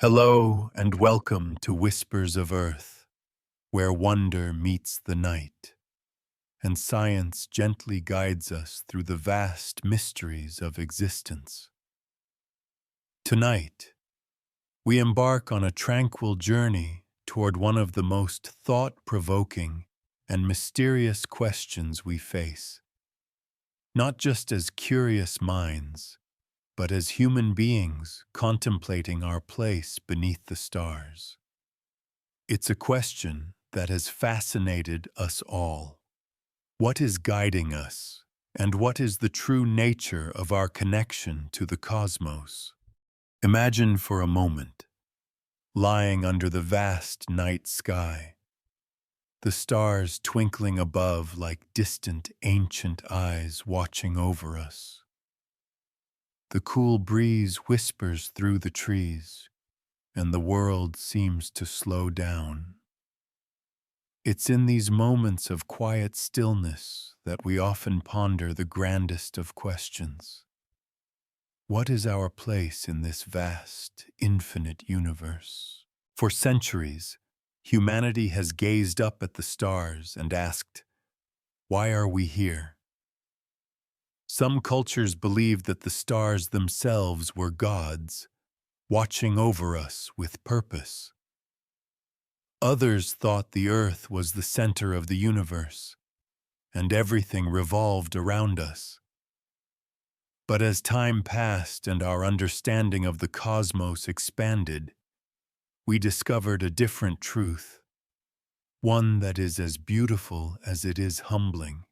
Hello and welcome to Whispers of Earth, where wonder meets the night, and science gently guides us through the vast mysteries of existence. Tonight, we embark on a tranquil journey toward one of the most thought-provoking and mysterious questions we face, not just as curious minds, but as human beings contemplating our place beneath the stars. It's a question that has fascinated us all. What is guiding us, and what is the true nature of our connection to the cosmos? Imagine for a moment, lying under the vast night sky, the stars twinkling above like distant ancient eyes watching over us. The cool breeze whispers through the trees, and the world seems to slow down. It's in these moments of quiet stillness that we often ponder the grandest of questions. What is our place in this vast, infinite universe? For centuries, humanity has gazed up at the stars and asked, why are we here? Some cultures believed that the stars themselves were gods, watching over us with purpose. Others thought the earth was the center of the universe, and everything revolved around us. But as time passed and our understanding of the cosmos expanded, we discovered a different truth, one that is as beautiful as it is humbling.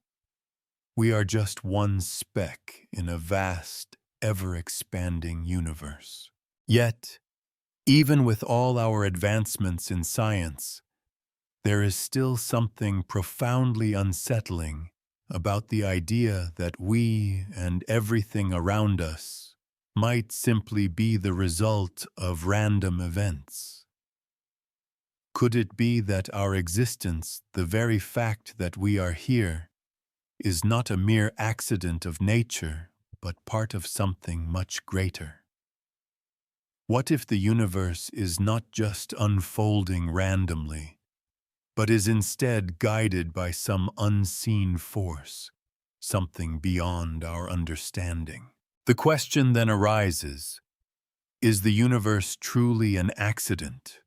We are just one speck in a vast, ever-expanding universe. Yet, even with all our advancements in science, there is still something profoundly unsettling about the idea that we and everything around us might simply be the result of random events. Could it be that our existence, the very fact that we are here, is not a mere accident of nature, but part of something much greater? What if the universe is not just unfolding randomly, but is instead guided by some unseen force, something beyond our understanding? The question then arises, is the universe truly an accident,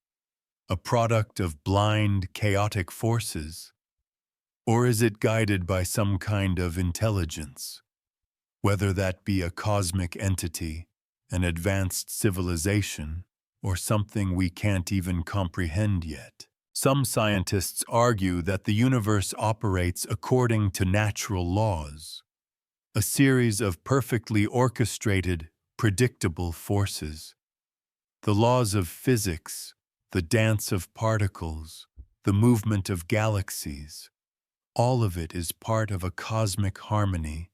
a product of blind, chaotic forces, or is it guided by some kind of intelligence, whether that be a cosmic entity, an advanced civilization, or something we can't even comprehend yet? Some scientists argue that the universe operates according to natural laws, a series of perfectly orchestrated, predictable forces. The laws of physics, the dance of particles, the movement of galaxies, all of it is part of a cosmic harmony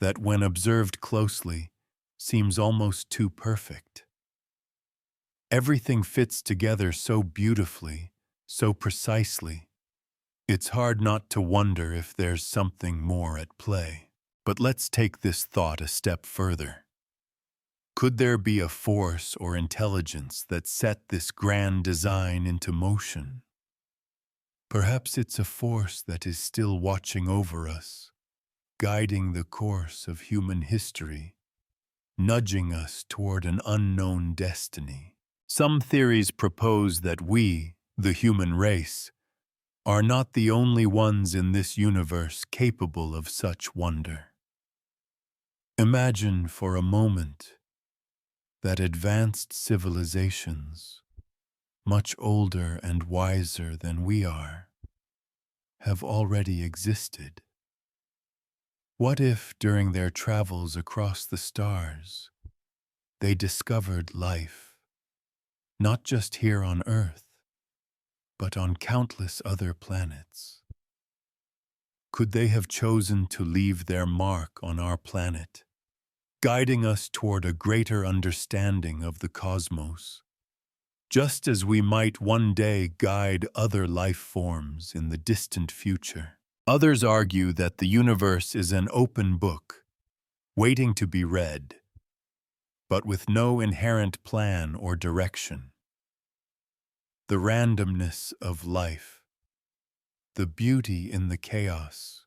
that, when observed closely, seems almost too perfect. Everything fits together so beautifully, so precisely. It's hard not to wonder if there's something more at play. But let's take this thought a step further. Could there be a force or intelligence that set this grand design into motion? Perhaps it's a force that is still watching over us, guiding the course of human history, nudging us toward an unknown destiny. Some theories propose that we, the human race, are not the only ones in this universe capable of such wonder. Imagine for a moment that advanced civilizations, much older and wiser than we are, have already existed. What if, during their travels across the stars, they discovered life, not just here on Earth, but on countless other planets? Could they have chosen to leave their mark on our planet, guiding us toward a greater understanding of the cosmos, just as we might one day guide other life forms in the distant future? Others argue that the universe is an open book, waiting to be read, but with no inherent plan or direction. the randomness of life, the beauty in the chaos,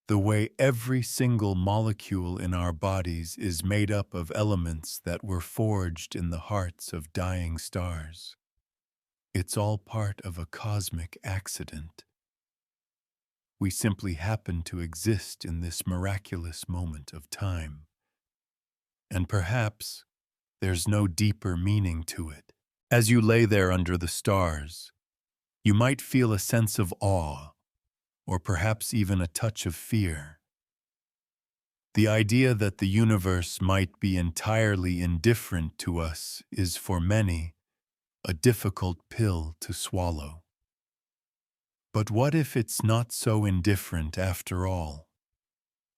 the way every single molecule in our bodies is made up of elements that were forged in the hearts of dying stars. It's all part of a cosmic accident. We simply happen to exist in this miraculous moment of time. And perhaps there's no deeper meaning to it. As you lay there under the stars, you might feel a sense of awe, or perhaps even a touch of fear. The idea that the universe might be entirely indifferent to us is, for many, a difficult pill to swallow. But what if it's not so indifferent after all?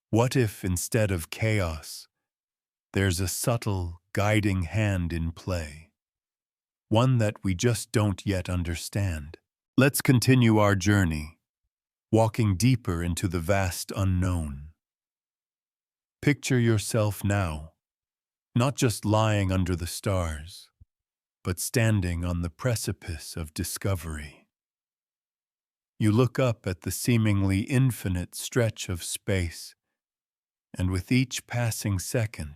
What if, instead of chaos, there's a subtle, guiding hand in play, one that we just don't yet understand? Let's continue our journey, walking deeper into the vast unknown. Picture yourself now, not just lying under the stars, but standing on the precipice of discovery. You look up at the seemingly infinite stretch of space, and with each passing second,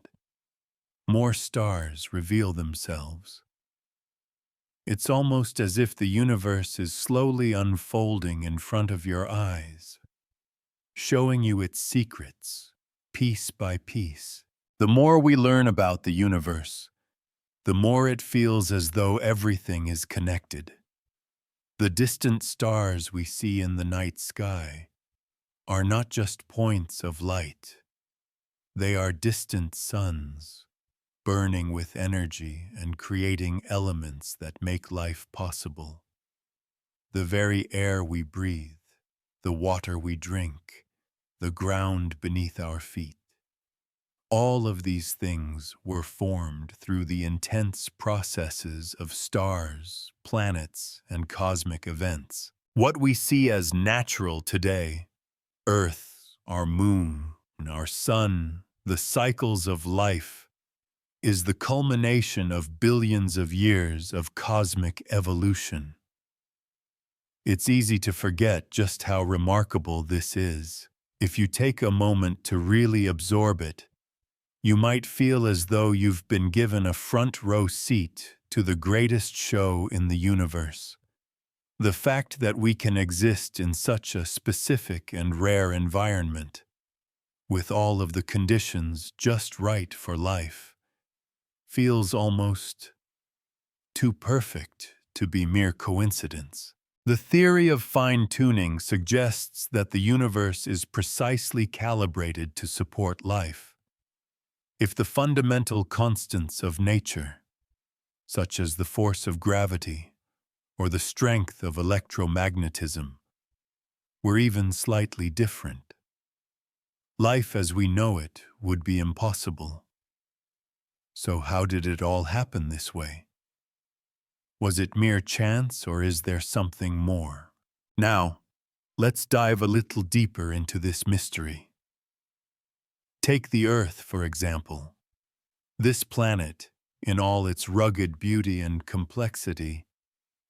more stars reveal themselves. It's almost as if the universe is slowly unfolding in front of your eyes, showing you its secrets, piece by piece. The more we learn about the universe, the more it feels as though everything is connected. The distant stars we see in the night sky are not just points of light. They are distant suns, burning with energy and creating elements that make life possible. The very air we breathe, the water we drink, the ground beneath our feet. All of these things were formed through the intense processes of stars, planets, and cosmic events. What we see as natural today, Earth, our moon, our sun, the cycles of life, is the culmination of billions of years of cosmic evolution. It's easy to forget just how remarkable this is. If you take a moment to really absorb it, you might feel as though you've been given a front row seat to the greatest show in the universe. The fact that we can exist in such a specific and rare environment, with all of the conditions just right for life, feels almost too perfect to be mere coincidence. The theory of fine-tuning suggests that the universe is precisely calibrated to support life. If the fundamental constants of nature, such as the force of gravity or the strength of electromagnetism, were even slightly different, life as we know it would be impossible. So how did it all happen this way? Was it mere chance, or is there something more? Now, let's dive a little deeper into this mystery. Take the Earth, for example. This planet, in all its rugged beauty and complexity,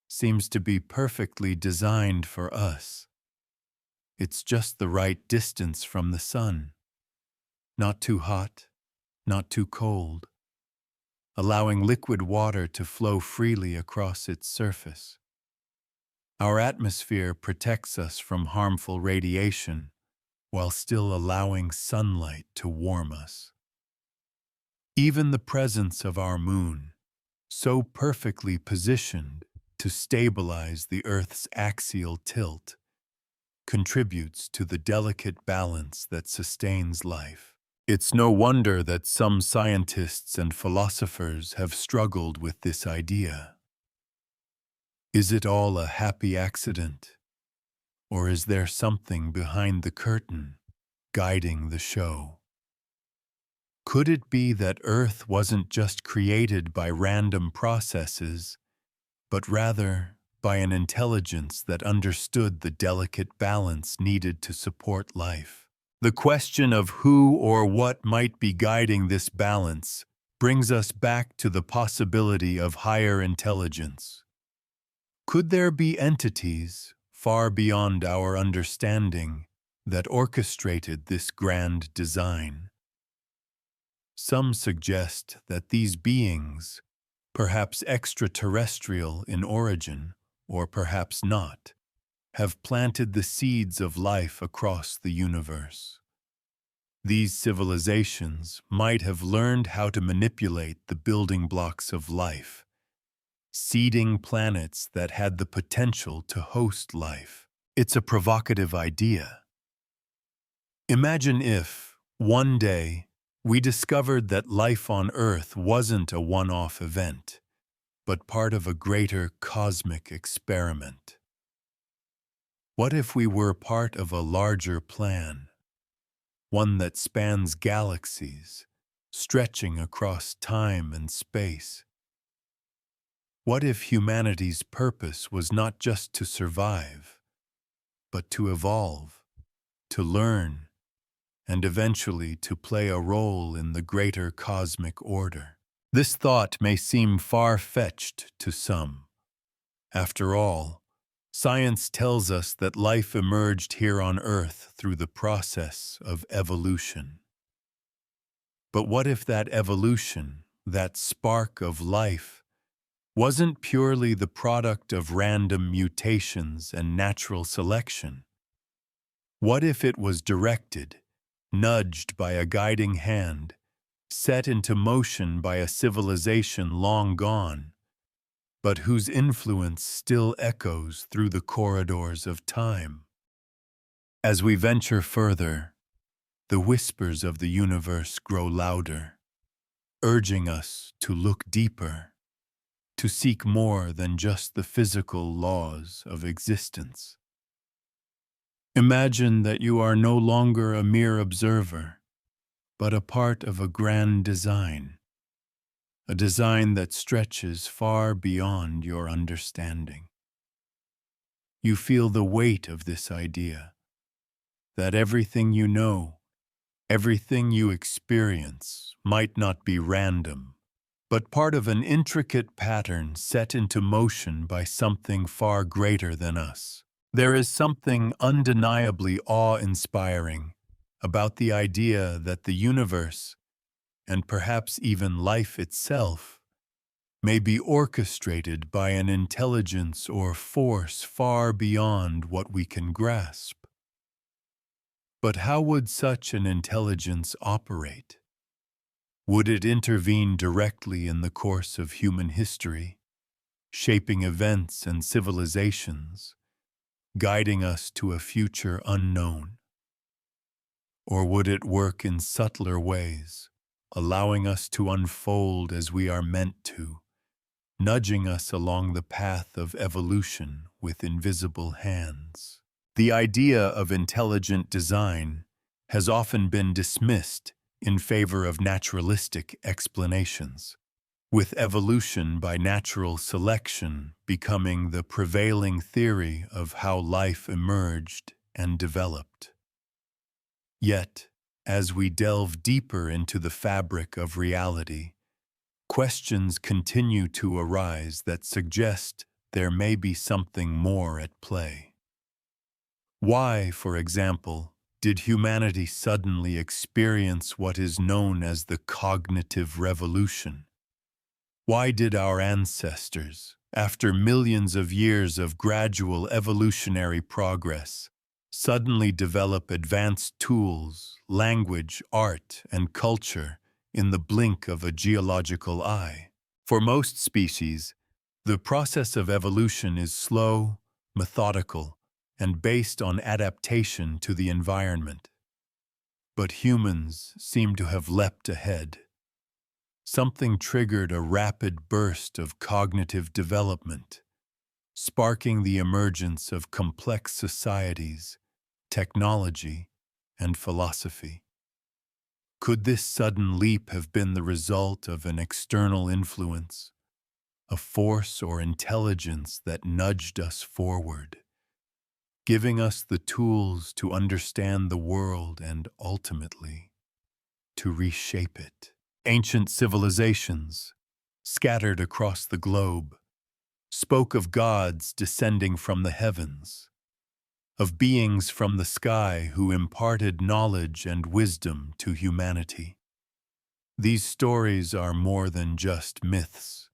seems to be perfectly designed for us. It's just the right distance from the sun. Not too hot, not too cold, allowing liquid water to flow freely across its surface. Our atmosphere protects us from harmful radiation, while still allowing sunlight to warm us. Even the presence of our moon, so perfectly positioned to stabilize the Earth's axial tilt, contributes to the delicate balance that sustains life. It's no wonder that some scientists and philosophers have struggled with this idea. Is it all a happy accident? Or is there something behind the curtain, guiding the show? Could it be that Earth wasn't just created by random processes, but rather by an intelligence that understood the delicate balance needed to support life? The question of who or what might be guiding this balance brings us back to the possibility of higher intelligence. Could there be entities far beyond our understanding that orchestrated this grand design? Some suggest that these beings, perhaps extraterrestrial in origin, or perhaps not, have planted the seeds of life across the universe. These civilizations might have learned how to manipulate the building blocks of life, seeding planets that had the potential to host life. It's a provocative idea. Imagine if, one day, we discovered that life on Earth wasn't a one-off event, but part of a greater cosmic experiment. What if we were part of a larger plan, one that spans galaxies, stretching across time and space? What if humanity's purpose was not just to survive, but to evolve, to learn, and eventually to play a role in the greater cosmic order? This thought may seem far-fetched to some. After all, science tells us that life emerged here on Earth through the process of evolution. But what if that evolution, that spark of life, wasn't purely the product of random mutations and natural selection? What if it was directed, nudged by a guiding hand, set into motion by a civilization long gone, but whose influence still echoes through the corridors of time? As we venture further, the whispers of the universe grow louder, urging us to look deeper, to seek more than just the physical laws of existence. Imagine that you are no longer a mere observer, but a part of a grand design, a design that stretches far beyond your understanding. You feel the weight of this idea, that everything you know, everything you experience might not be random, but part of an intricate pattern set into motion by something far greater than us. There is something undeniably awe-inspiring about the idea that the universe, and perhaps even life itself, may be orchestrated by an intelligence or force far beyond what we can grasp. But how would such an intelligence operate? Would it intervene directly in the course of human history, shaping events and civilizations, guiding us to a future unknown? Or would it work in subtler ways, allowing us to unfold as we are meant to, nudging us along the path of evolution with invisible hands? The idea of intelligent design has often been dismissed in favor of naturalistic explanations, with evolution by natural selection becoming the prevailing theory of how life emerged and developed. Yet, as we delve deeper into the fabric of reality, questions continue to arise that suggest there may be something more at play. Why, for example, did humanity suddenly experience what is known as the cognitive revolution? Why did our ancestors, after millions of years of gradual evolutionary progress, suddenly develop advanced tools, language, art, and culture in the blink of a geological eye? For most species, the process of evolution is slow, methodical, and based on adaptation to the environment. But humans seem to have leapt ahead. Something triggered a rapid burst of cognitive development, sparking the emergence of complex societies, technology, and philosophy. Could this sudden leap have been the result of an external influence, a force or intelligence that nudged us forward, giving us the tools to understand the world and ultimately to reshape it? Ancient civilizations, scattered across the globe, spoke of gods descending from the heavens, of beings from the sky who imparted knowledge and wisdom to humanity. These stories are more than just myths.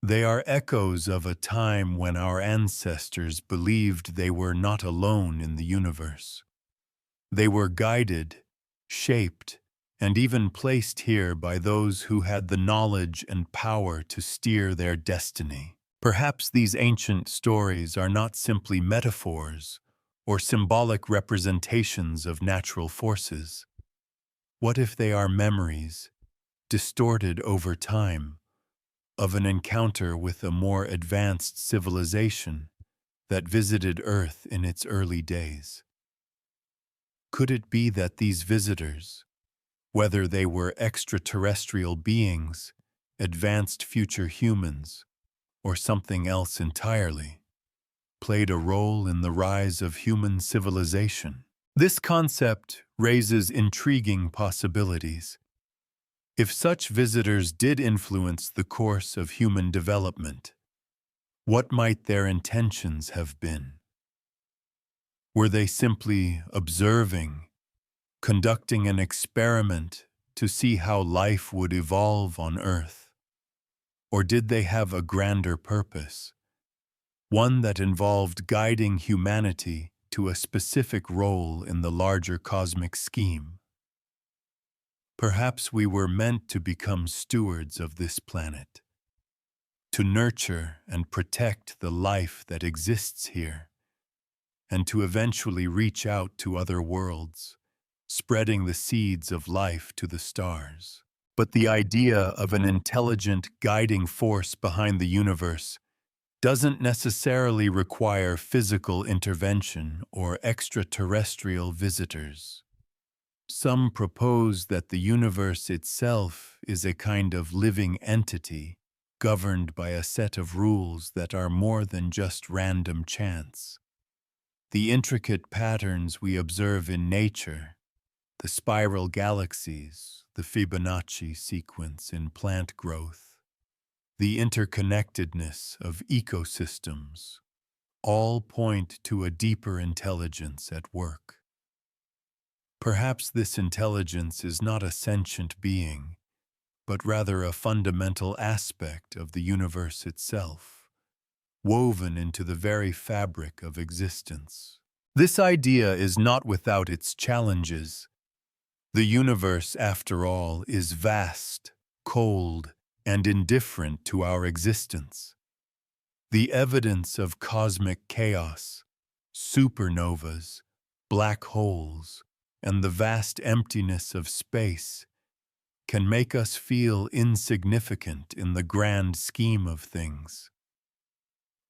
They are echoes of a time when our ancestors believed they were not alone in the universe. They were guided, shaped, and even placed here by those who had the knowledge and power to steer their destiny. Perhaps these ancient stories are not simply metaphors or symbolic representations of natural forces. What if they are memories, distorted over time, of an encounter with a more advanced civilization that visited Earth in its early days? Could it be that these visitors, whether they were extraterrestrial beings, advanced future humans, or something else entirely, played a role in the rise of human civilization? This concept raises intriguing possibilities. If such visitors did influence the course of human development, what might their intentions have been? Were they simply observing, conducting an experiment to see how life would evolve on Earth? Or did they have a grander purpose, one that involved guiding humanity to a specific role in the larger cosmic scheme? Perhaps we were meant to become stewards of this planet, to nurture and protect the life that exists here, and to eventually reach out to other worlds, spreading the seeds of life to the stars. But the idea of an intelligent guiding force behind the universe doesn't necessarily require physical intervention or extraterrestrial visitors. Some propose that the universe itself is a kind of living entity governed by a set of rules that are more than just random chance. The intricate patterns we observe in nature, the spiral galaxies, the Fibonacci sequence in plant growth, the interconnectedness of ecosystems, all point to a deeper intelligence at work. Perhaps this intelligence is not a sentient being, but rather a fundamental aspect of the universe itself, woven into the very fabric of existence. This idea is not without its challenges. The universe, after all, is vast, cold, and indifferent to our existence. The evidence of cosmic chaos, supernovas, black holes, and the vast emptiness of space can make us feel insignificant in the grand scheme of things.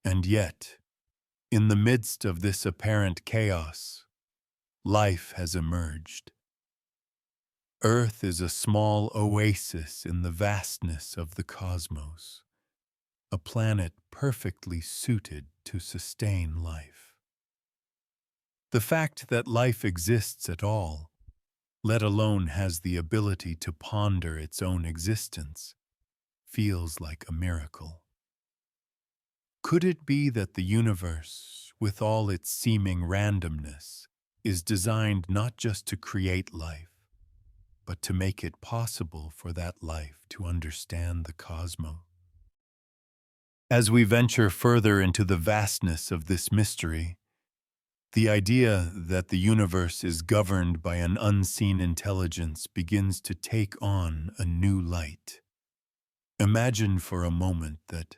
And yet, in the midst of this apparent chaos, life has emerged. Earth is a small oasis in the vastness of the cosmos, a planet perfectly suited to sustain life. The fact that life exists at all, let alone has the ability to ponder its own existence, feels like a miracle. Could it be that the universe, with all its seeming randomness, is designed not just to create life, but to make it possible for that life to understand the cosmos? As we venture further into the vastness of this mystery, the idea that the universe is governed by an unseen intelligence begins to take on a new light. Imagine for a moment that,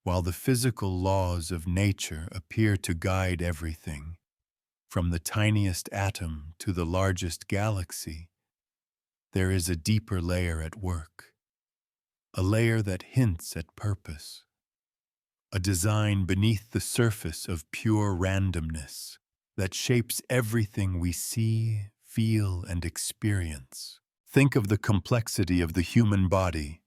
while the physical laws of nature appear to guide everything, from the tiniest atom to the largest galaxy, there is a deeper layer at work, a layer that hints at purpose, a design beneath the surface of pure randomness that shapes everything we see, feel, and experience. Think of the complexity of the human body,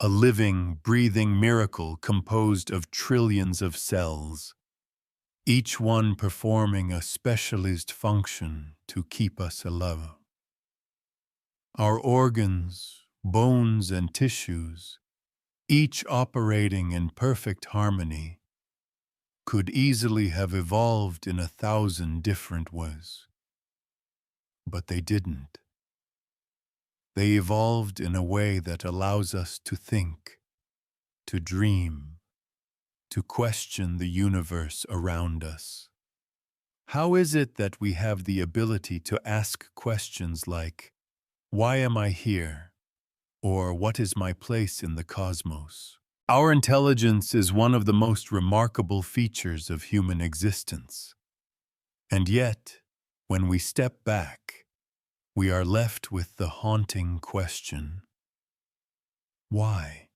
a living, breathing miracle composed of trillions of cells, each one performing a specialized function to keep us alive. Our organs, bones, and tissues, each operating in perfect harmony, could easily have evolved in 1,000 different ways. But they didn't. They evolved in a way that allows us to think, to dream, to question the universe around us. How is it that we have the ability to ask questions like, why am I here? Or what is my place in the cosmos? Our intelligence is one of the most remarkable features of human existence. And yet, when we step back, we are left with the haunting question, why?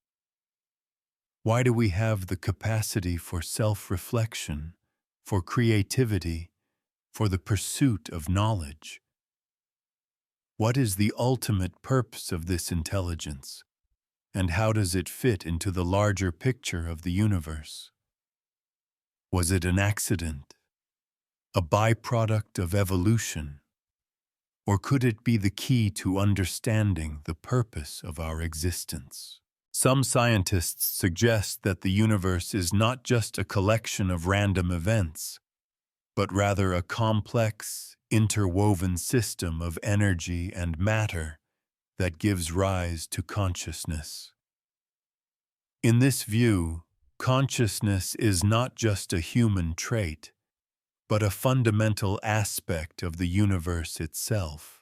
Why do we have the capacity for self-reflection, for creativity, for the pursuit of knowledge? What is the ultimate purpose of this intelligence, and how does it fit into the larger picture of the universe? Was it an accident, a byproduct of evolution, or could it be the key to understanding the purpose of our existence? Some scientists suggest that the universe is not just a collection of random events, but rather a complex, interwoven system of energy and matter that gives rise to consciousness. In this view, consciousness is not just a human trait, but a fundamental aspect of the universe itself.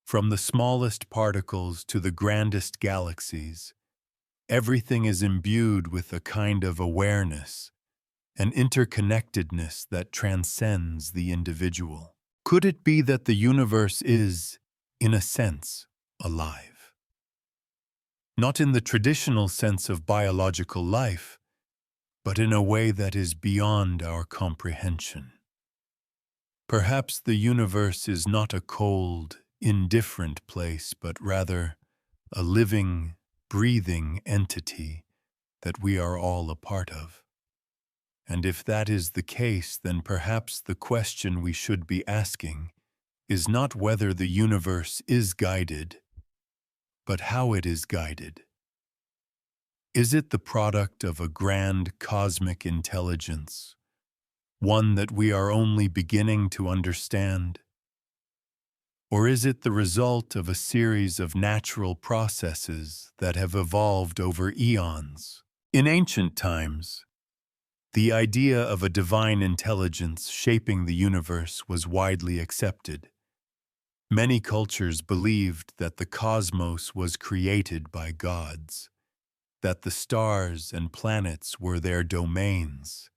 From the smallest particles to the grandest galaxies, everything is imbued with a kind of awareness, an interconnectedness that transcends the individual. Could it be that the universe is, in a sense, alive? Not in the traditional sense of biological life, but in a way that is beyond our comprehension. Perhaps the universe is not a cold, indifferent place, but rather a living, breathing entity that we are all a part of. And if that is the case, then perhaps the question we should be asking is not whether the universe is guided, but how it is guided. Is it the product of a grand cosmic intelligence, one that we are only beginning to understand? Or is it the result of a series of natural processes that have evolved over eons? In ancient times, the idea of a divine intelligence shaping the universe was widely accepted. Many cultures believed that the cosmos was created by gods, that the stars and planets were their domains,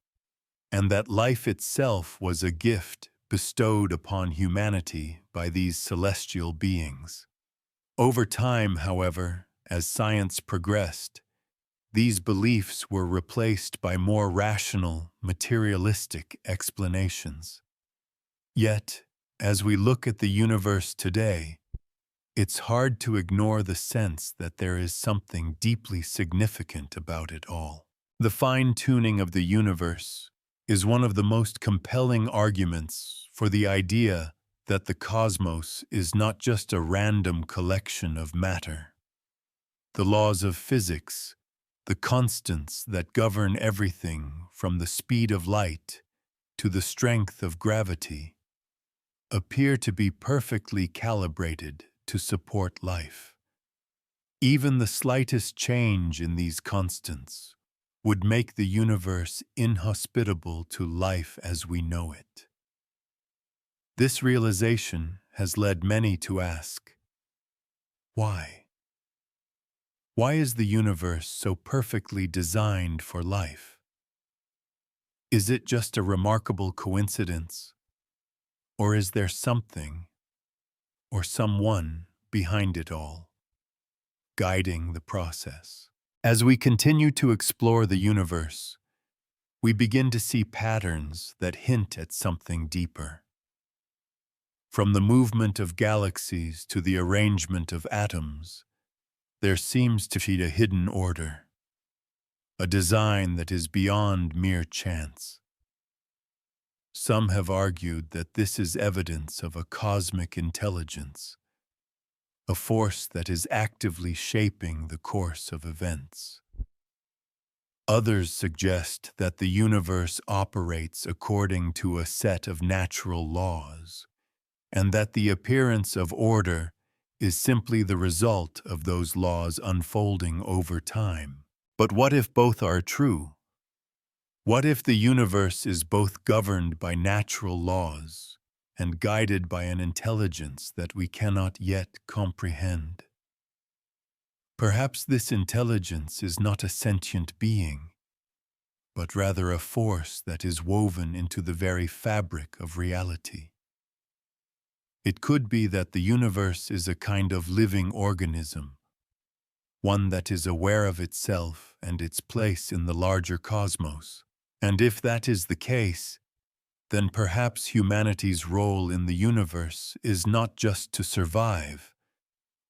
and that life itself was a gift bestowed upon humanity by these celestial beings. Over time, however, as science progressed, these beliefs were replaced by more rational, materialistic explanations. Yet, as we look at the universe today, it's hard to ignore the sense that there is something deeply significant about it all. The fine-tuning of the universe is one of the most compelling arguments for the idea that the cosmos is not just a random collection of matter. The laws of physics, the constants that govern everything from the speed of light to the strength of gravity, appear to be perfectly calibrated to support life. Even the slightest change in these constants would make the universe inhospitable to life as we know it. This realization has led many to ask, why? Why is the universe so perfectly designed for life? Is it just a remarkable coincidence? Or is there something, or someone behind it all, guiding the process? As we continue to explore the universe, we begin to see patterns that hint at something deeper. From the movement of galaxies to the arrangement of atoms, there seems to be a hidden order, a design that is beyond mere chance. Some have argued that this is evidence of a cosmic intelligence, a force that is actively shaping the course of events. Others suggest that the universe operates according to a set of natural laws, and that the appearance of order is simply the result of those laws unfolding over time. But what if both are true? What if the universe is both governed by natural laws and guided by an intelligence that we cannot yet comprehend? Perhaps this intelligence is not a sentient being, but rather a force that is woven into the very fabric of reality. It could be that the universe is a kind of living organism, one that is aware of itself and its place in the larger cosmos. And if that is the case, then perhaps humanity's role in the universe is not just to survive,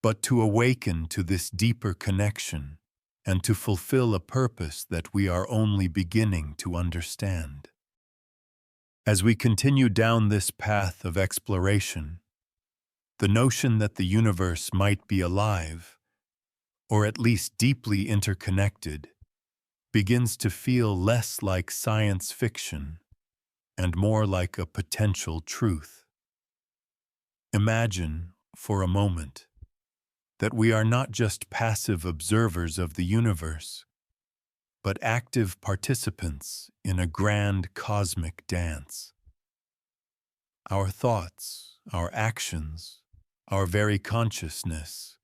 but to awaken to this deeper connection and to fulfill a purpose that we are only beginning to understand. As we continue down this path of exploration, the notion that the universe might be alive, or at least deeply interconnected, begins to feel less like science fiction and more like a potential truth. Imagine, for a moment, that we are not just passive observers of the universe, but active participants in a grand cosmic dance. Our thoughts, our actions, our very consciousness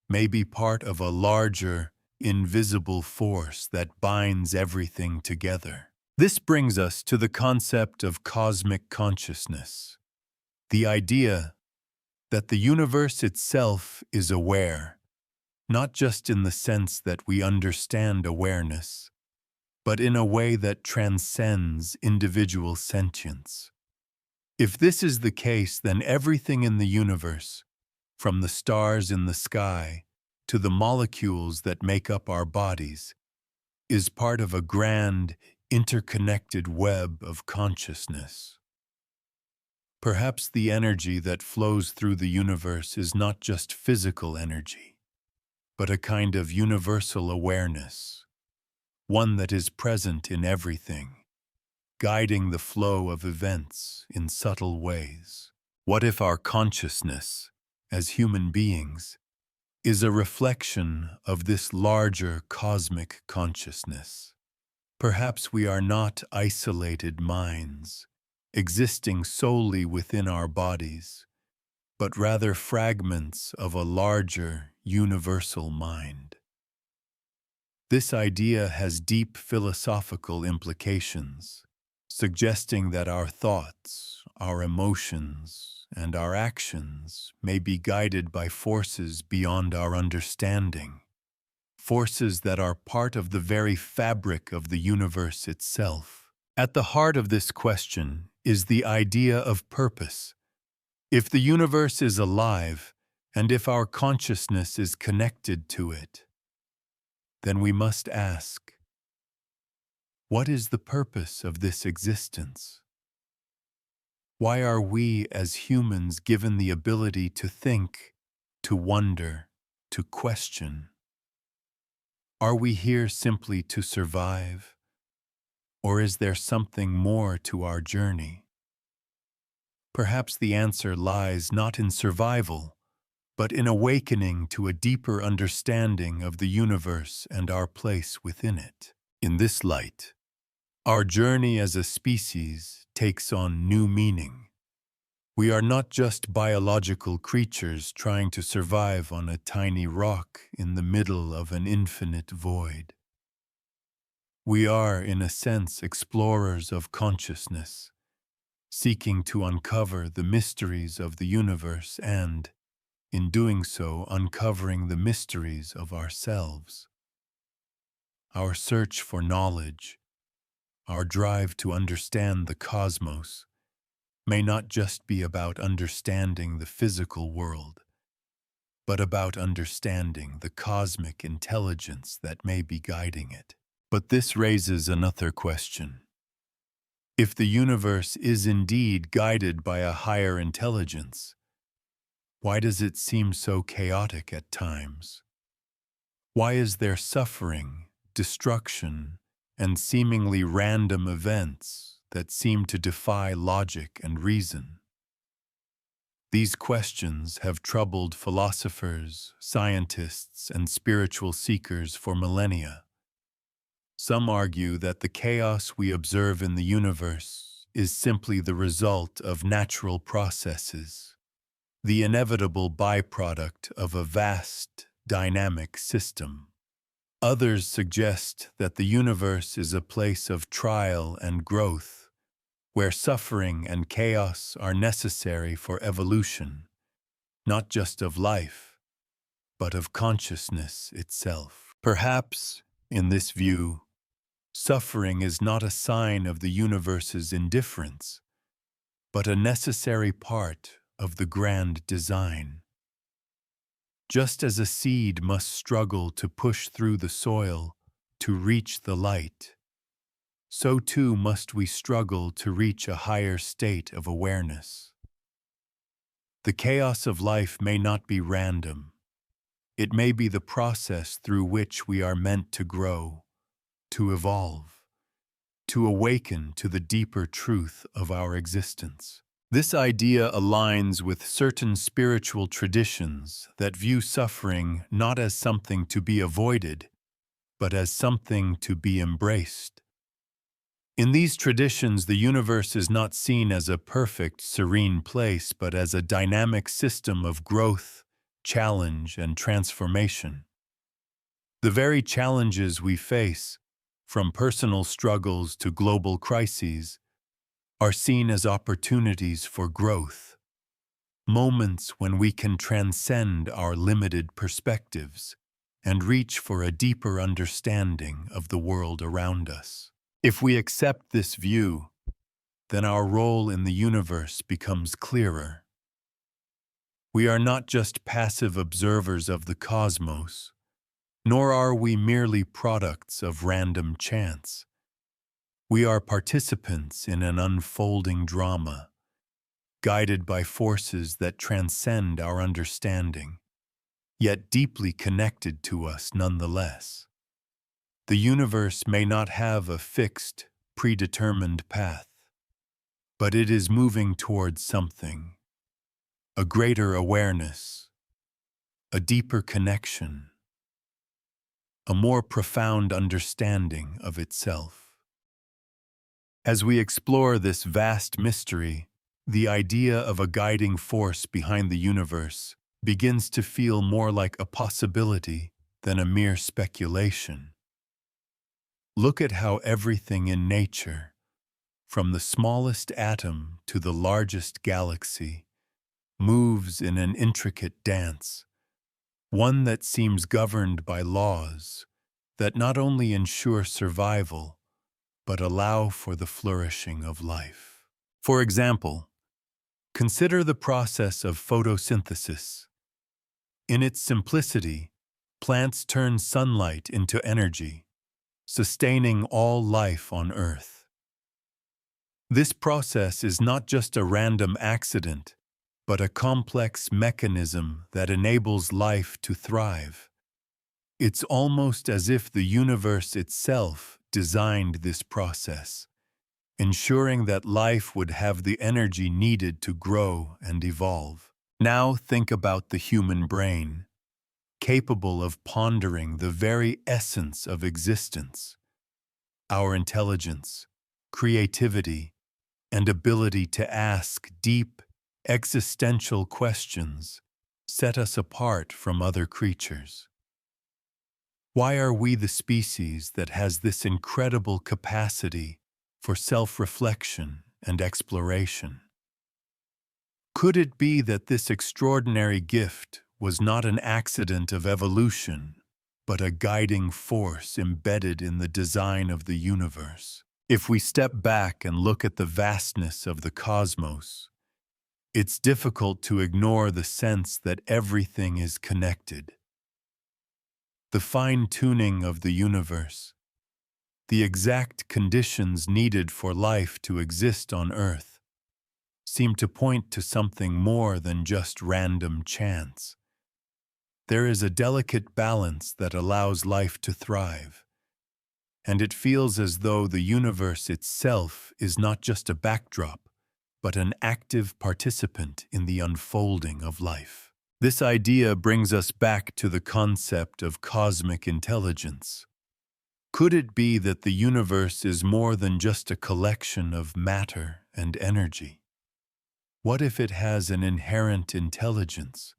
may be part of a larger, invisible force that binds everything together. This brings us to the concept of cosmic consciousness, the idea that the universe itself is aware, not just in the sense that we understand awareness, but in a way that transcends individual sentience. If this is the case, then everything in the universe, from the stars in the sky to the molecules that make up our bodies, is part of a grand, interconnected web of consciousness. Perhaps the energy that flows through the universe is not just physical energy, but a kind of universal awareness, one that is present in everything, guiding the flow of events in subtle ways. What if our consciousness, as human beings, is a reflection of this larger cosmic consciousness? Perhaps we are not isolated minds, existing solely within our bodies, but rather fragments of a larger, universal mind. This idea has deep philosophical implications, suggesting that our thoughts, our emotions, and our actions may be guided by forces beyond our understanding, forces that are part of the very fabric of the universe itself. At the heart of this question is the idea of purpose. If the universe is alive, and if our consciousness is connected to it, then we must ask, what is the purpose of this existence? Why are we as humans given the ability to think, to wonder, to question? Are we here simply to survive? Or is there something more to our journey? Perhaps the answer lies not in survival, but in awakening to a deeper understanding of the universe and our place within it. In this light, our journey as a species takes on new meaning. We are not just biological creatures trying to survive on a tiny rock in the middle of an infinite void. We are, in a sense, explorers of consciousness, seeking to uncover the mysteries of the universe and, in doing so, uncovering the mysteries of ourselves. Our search for knowledge, our drive to understand the cosmos, may not just be about understanding the physical world, but about understanding the cosmic intelligence that may be guiding it. But this raises another question. If the universe is indeed guided by a higher intelligence, Why does it seem so chaotic at times? Why is there suffering, destruction, and seemingly random events that seem to defy logic and reason? These questions have troubled philosophers, scientists, and spiritual seekers for millennia. Some argue that the chaos we observe in the universe is simply the result of natural processes, the inevitable byproduct of a vast, dynamic system. Others suggest that the universe is a place of trial and growth, where suffering and chaos are necessary for evolution, not just of life, but of consciousness itself. Perhaps, in this view, suffering is not a sign of the universe's indifference, but a necessary part of the grand design. Just as a seed must struggle to push through the soil to reach the light, so too must we struggle to reach a higher state of awareness. The chaos of life may not be random. It may be the process through which we are meant to grow, to evolve, to awaken to the deeper truth of our existence. This idea aligns with certain spiritual traditions that view suffering not as something to be avoided, but as something to be embraced. In these traditions, the universe is not seen as a perfect, serene place, but as a dynamic system of growth, challenge, and transformation. The very challenges we face, from personal struggles to global crises, are seen as opportunities for growth, moments when we can transcend our limited perspectives and reach for a deeper understanding of the world around us. If we accept this view, then our role in the universe becomes clearer. We are not just passive observers of the cosmos, nor are we merely products of random chance. We are participants in an unfolding drama, guided by forces that transcend our understanding, yet deeply connected to us nonetheless. The universe may not have a fixed, predetermined path, but it is moving towards something, a greater awareness, a deeper connection, a more profound understanding of itself. As we explore this vast mystery, the idea of a guiding force behind the universe begins to feel more like a possibility than a mere speculation. Look at how everything in nature, from the smallest atom to the largest galaxy, moves in an intricate dance, one that seems governed by laws that not only ensure survival, but allow for the flourishing of life. For example, consider the process of photosynthesis. In its simplicity, plants turn sunlight into energy, sustaining all life on Earth. This process is not just a random accident, but a complex mechanism that enables life to thrive. It's almost as if the universe itself designed this process, ensuring that life would have the energy needed to grow and evolve. Now think about the human brain, capable of pondering the very essence of existence. Our intelligence, creativity, and ability to ask deep, existential questions set us apart from other creatures. Why are we the species that has this incredible capacity for self-reflection and exploration? Could it be that this extraordinary gift was not an accident of evolution, but a guiding force embedded in the design of the universe? If we step back and look at the vastness of the cosmos, it's difficult to ignore the sense that everything is connected. The fine-tuning of the universe, the exact conditions needed for life to exist on Earth, seem to point to something more than just random chance. There is a delicate balance that allows life to thrive, and it feels as though the universe itself is not just a backdrop, but an active participant in the unfolding of life. This idea brings us back to the concept of cosmic intelligence. Could it be that the universe is more than just a collection of matter and energy? What if it has an inherent intelligence,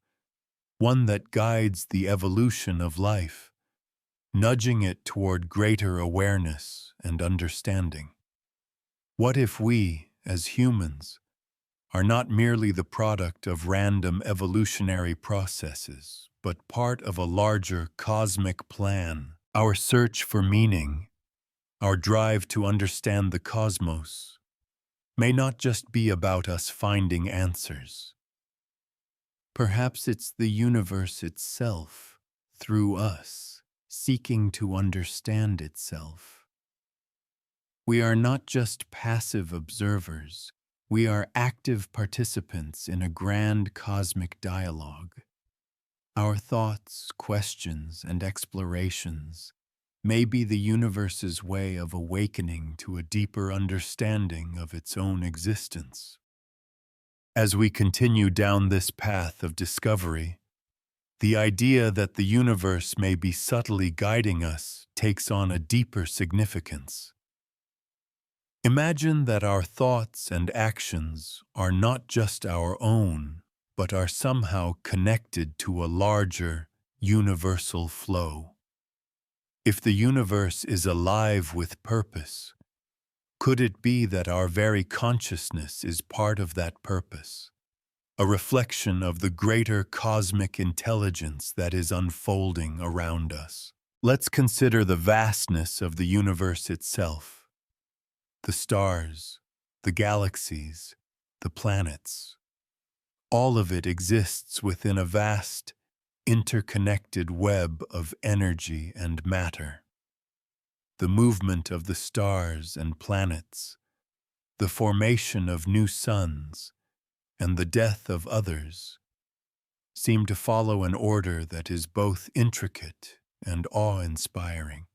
one that guides the evolution of life, nudging it toward greater awareness and understanding? What if we, as humans, are not merely the product of random evolutionary processes, but part of a larger cosmic plan? Our search for meaning, our drive to understand the cosmos, may not just be about us finding answers. Perhaps it's the universe itself, through us, seeking to understand itself. We are not just passive observers, we are active participants in a grand cosmic dialogue. Our thoughts, questions, and explorations may be the universe's way of awakening to a deeper understanding of its own existence. As we continue down this path of discovery, the idea that the universe may be subtly guiding us takes on a deeper significance. Imagine that our thoughts and actions are not just our own, but are somehow connected to a larger, universal flow. If the universe is alive with purpose, could it be that our very consciousness is part of that purpose, a reflection of the greater cosmic intelligence that is unfolding around us? Let's consider the vastness of the universe itself. The stars, the galaxies, the planets. All of it exists within a vast, interconnected web of energy and matter. The movement of the stars and planets, the formation of new suns, and the death of others seem to follow an order that is both intricate and awe-inspiring.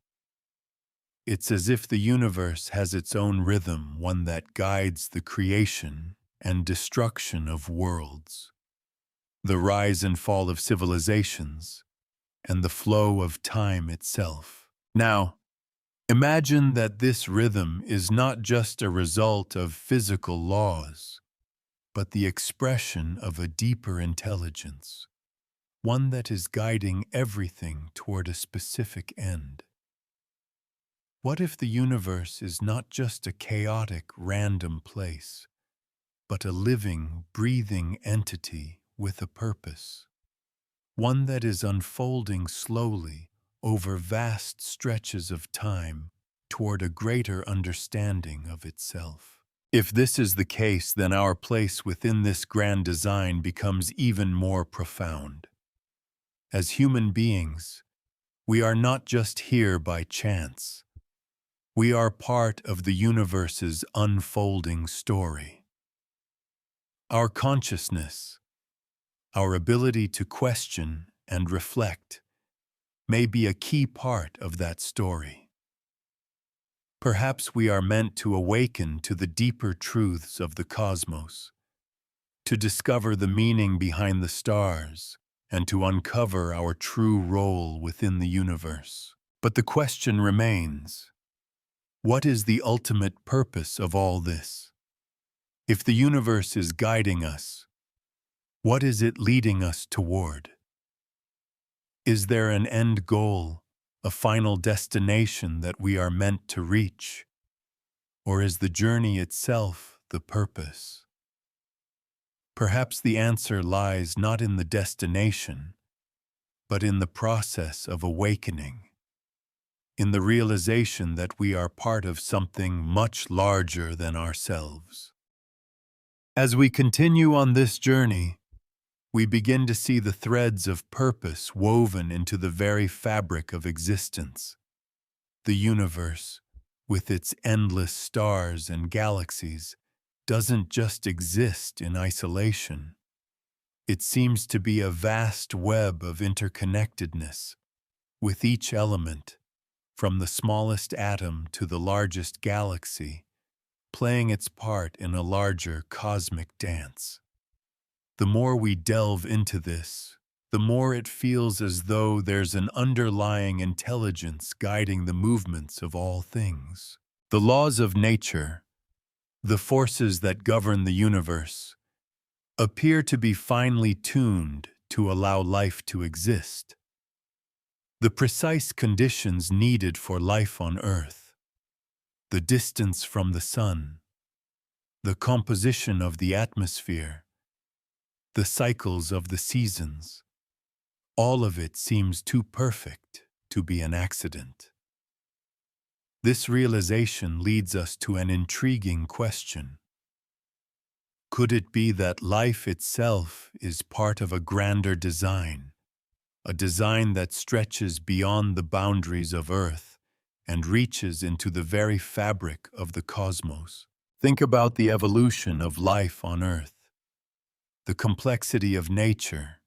It's as if the universe has its own rhythm, one that guides the creation and destruction of worlds, the rise and fall of civilizations, and the flow of time itself. Now, imagine that this rhythm is not just a result of physical laws, but the expression of a deeper intelligence, one that is guiding everything toward a specific end. What if the universe is not just a chaotic, random place, but a living, breathing entity with a purpose, one that is unfolding slowly over vast stretches of time toward a greater understanding of itself? If this is the case, then our place within this grand design becomes even more profound. As human beings, we are not just here by chance. We are part of the universe's unfolding story. Our consciousness, our ability to question and reflect, may be a key part of that story. Perhaps we are meant to awaken to the deeper truths of the cosmos, to discover the meaning behind the stars, and to uncover our true role within the universe. But the question remains: what is the ultimate purpose of all this? If the universe is guiding us, what is it leading us toward? Is there an end goal, a final destination that we are meant to reach? Or is the journey itself the purpose? Perhaps the answer lies not in the destination, but in the process of awakening, in the realization that we are part of something much larger than ourselves. As we continue on this journey, we begin to see the threads of purpose woven into the very fabric of existence. The universe, with its endless stars and galaxies, doesn't just exist in isolation. It seems to be a vast web of interconnectedness, with each element, from the smallest atom to the largest galaxy, playing its part in a larger cosmic dance. The more we delve into this, the more it feels as though there's an underlying intelligence guiding the movements of all things. The laws of nature, the forces that govern the universe, appear to be finely tuned to allow life to exist. The precise conditions needed for life on Earth, the distance from the sun, the composition of the atmosphere, the cycles of the seasons, all of it seems too perfect to be an accident. This realization leads us to an intriguing question. Could it be that life itself is part of a grander design, a design that stretches beyond the boundaries of Earth and reaches into the very fabric of the cosmos? Think about the evolution of life on Earth, the complexity of nature,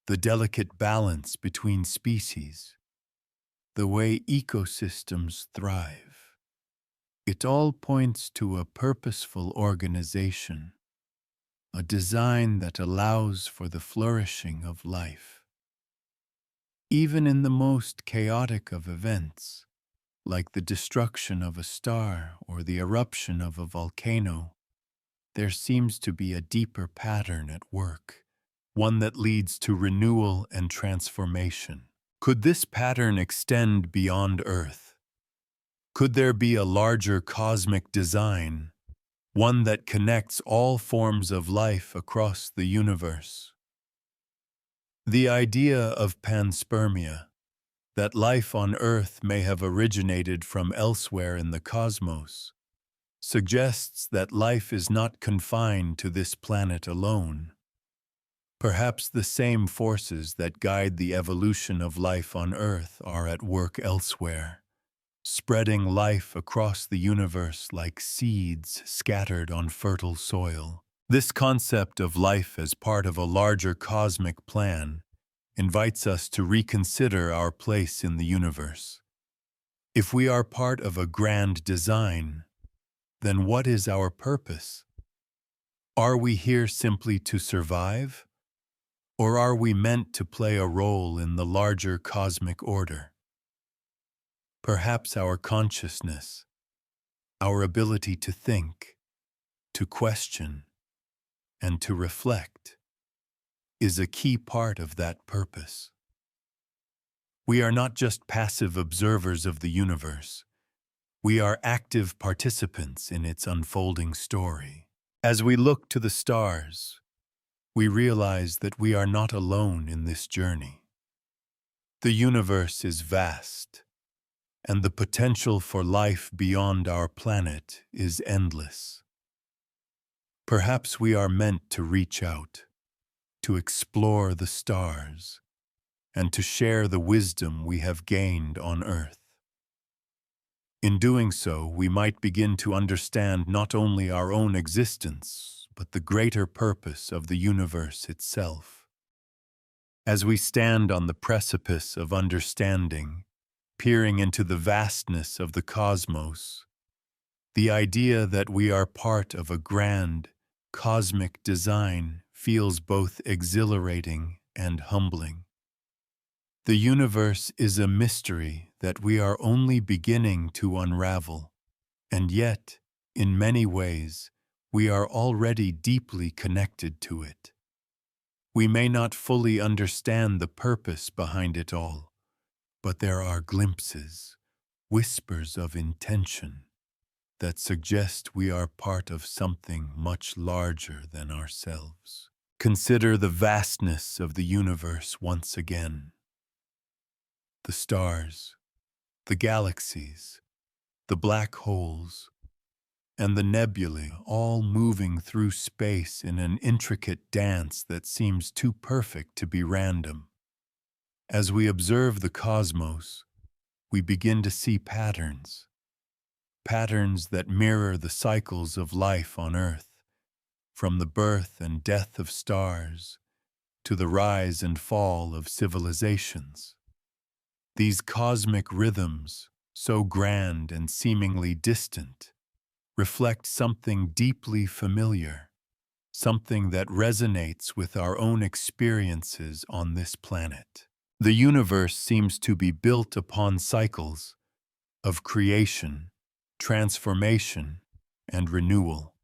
the delicate balance between species, the way ecosystems thrive. It all points to a purposeful organization, a design that allows for the flourishing of life. Even in the most chaotic of events, like the destruction of a star or the eruption of a volcano, there seems to be a deeper pattern at work, one that leads to renewal and transformation. Could this pattern extend beyond Earth? Could there be a larger cosmic design, one that connects all forms of life across the universe? The idea of panspermia, that life on Earth may have originated from elsewhere in the cosmos, suggests that life is not confined to this planet alone. Perhaps the same forces that guide the evolution of life on Earth are at work elsewhere, spreading life across the universe like seeds scattered on fertile soil. This concept of life as part of a larger cosmic plan invites us to reconsider our place in the universe. If we are part of a grand design, then what is our purpose? Are we here simply to survive? Or are we meant to play a role in the larger cosmic order? Perhaps our consciousness, our ability to think, to question, and to reflect, is a key part of that purpose. We are not just passive observers of the universe. We are active participants in its unfolding story. As we look to the stars, we realize that we are not alone in this journey. The universe is vast, and the potential for life beyond our planet is endless. Perhaps we are meant to reach out, to explore the stars, and to share the wisdom we have gained on Earth. In doing so, we might begin to understand not only our own existence, but the greater purpose of the universe itself. As we stand on the precipice of understanding, peering into the vastness of the cosmos, the idea that we are part of a grand, cosmic design feels both exhilarating and humbling. The universe is a mystery that we are only beginning to unravel, and yet, in many ways, we are already deeply connected to it. We may not fully understand the purpose behind it all, but there are glimpses, whispers of intention, that suggest we are part of something much larger than ourselves. Consider the vastness of the universe once again. The stars, the galaxies, the black holes, and the nebulae all moving through space in an intricate dance that seems too perfect to be random. As we observe the cosmos, we begin to see patterns that mirror the cycles of life on Earth. from the birth and death of stars to the rise and fall of civilizations. These cosmic rhythms, so grand and seemingly distant, reflect something deeply familiar, something that resonates with our own experiences on this planet. The universe seems to be built upon cycles of creation, transformation, and renewal.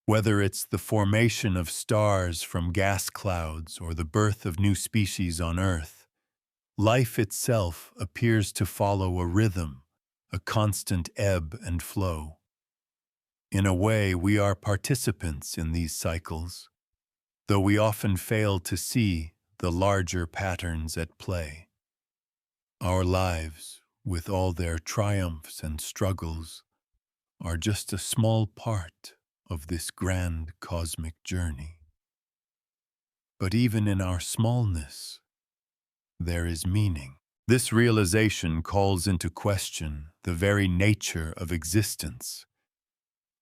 Whether it's the formation of stars from gas clouds or the birth of new species on Earth, life itself appears to follow a rhythm, a constant ebb and flow. In a way, we are participants in these cycles, though we often fail to see the larger patterns at play. Our lives, with all their triumphs and struggles, are just a small part of this grand cosmic journey. But even in our smallness, there is meaning. This realization calls into question the very nature of existence.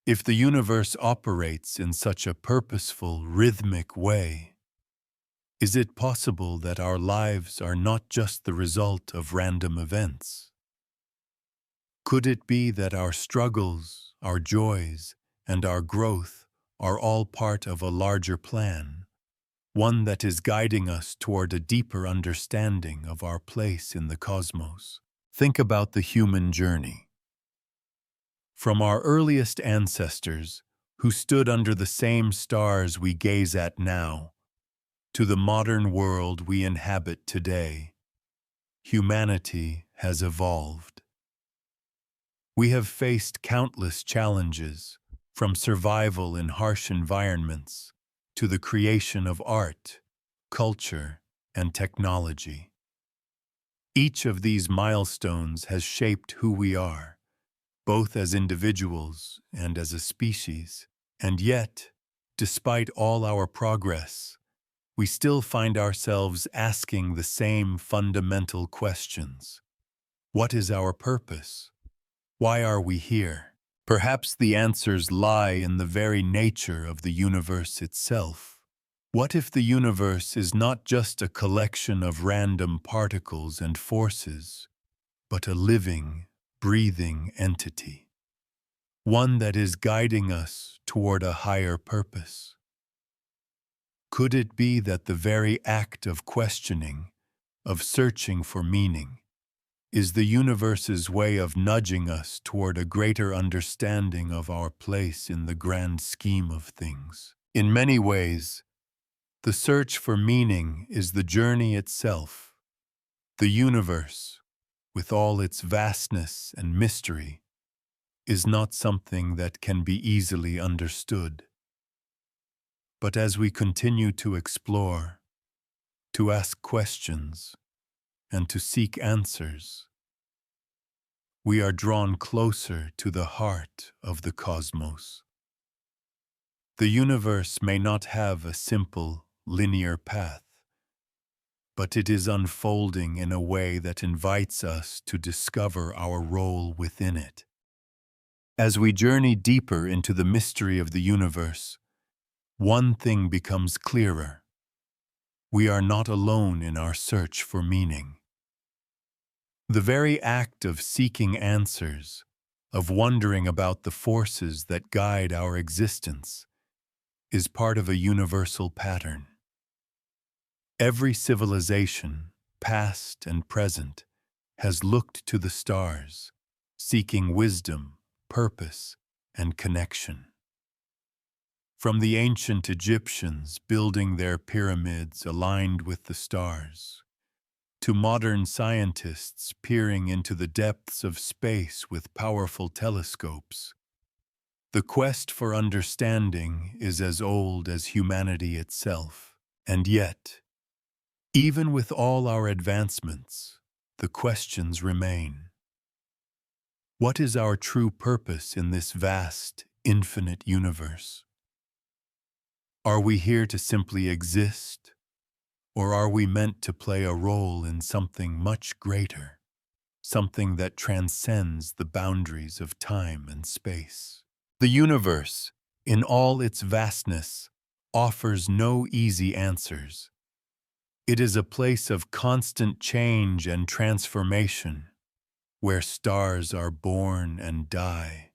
If the universe operates in such a purposeful, rhythmic way, is it possible that our lives are not just the result of random events? Could it be that our struggles, our joys, and our growth are all part of a larger plan, one that is guiding us toward a deeper understanding of our place in the cosmos? Think about the human journey. From our earliest ancestors, who stood under the same stars we gaze at now, to the modern world we inhabit today, humanity has evolved. We have faced countless challenges, from survival in harsh environments to the creation of art, culture, and technology. Each of these milestones has shaped who we are, both as individuals and as a species. And yet, despite all our progress, we still find ourselves asking the same fundamental questions. What is our purpose? Why are we here? Perhaps the answers lie in the very nature of the universe itself. What if the universe is not just a collection of random particles and forces, but a living, breathing entity? One that is guiding us toward a higher purpose? Could it be that the very act of questioning, of searching for meaning, is the universe's way of nudging us toward a greater understanding of our place in the grand scheme of things? In many ways, the search for meaning is the journey itself. The universe, with all its vastness and mystery, is not something that can be easily understood. But as we continue to explore, to ask questions, and to seek answers, we are drawn closer to the heart of the cosmos. The universe may not have a simple, linear path, but it is unfolding in a way that invites us to discover our role within it. As we journey deeper into the mystery of the universe, one thing becomes clearer. We are not alone in our search for meaning. The very act of seeking answers, of wondering about the forces that guide our existence, is part of a universal pattern. Every civilization, past and present, has looked to the stars, seeking wisdom, purpose, and connection. From the ancient Egyptians building their pyramids aligned with the stars, to modern scientists peering into the depths of space with powerful telescopes, the quest for understanding is as old as humanity itself. And yet, even with all our advancements, the questions remain. What is our true purpose in this vast, infinite universe? Are we here to simply exist, or are we meant to play a role in something much greater, something that transcends the boundaries of time and space? The universe, in all its vastness, offers no easy answers. It is a place of constant change and transformation, where stars are born and die,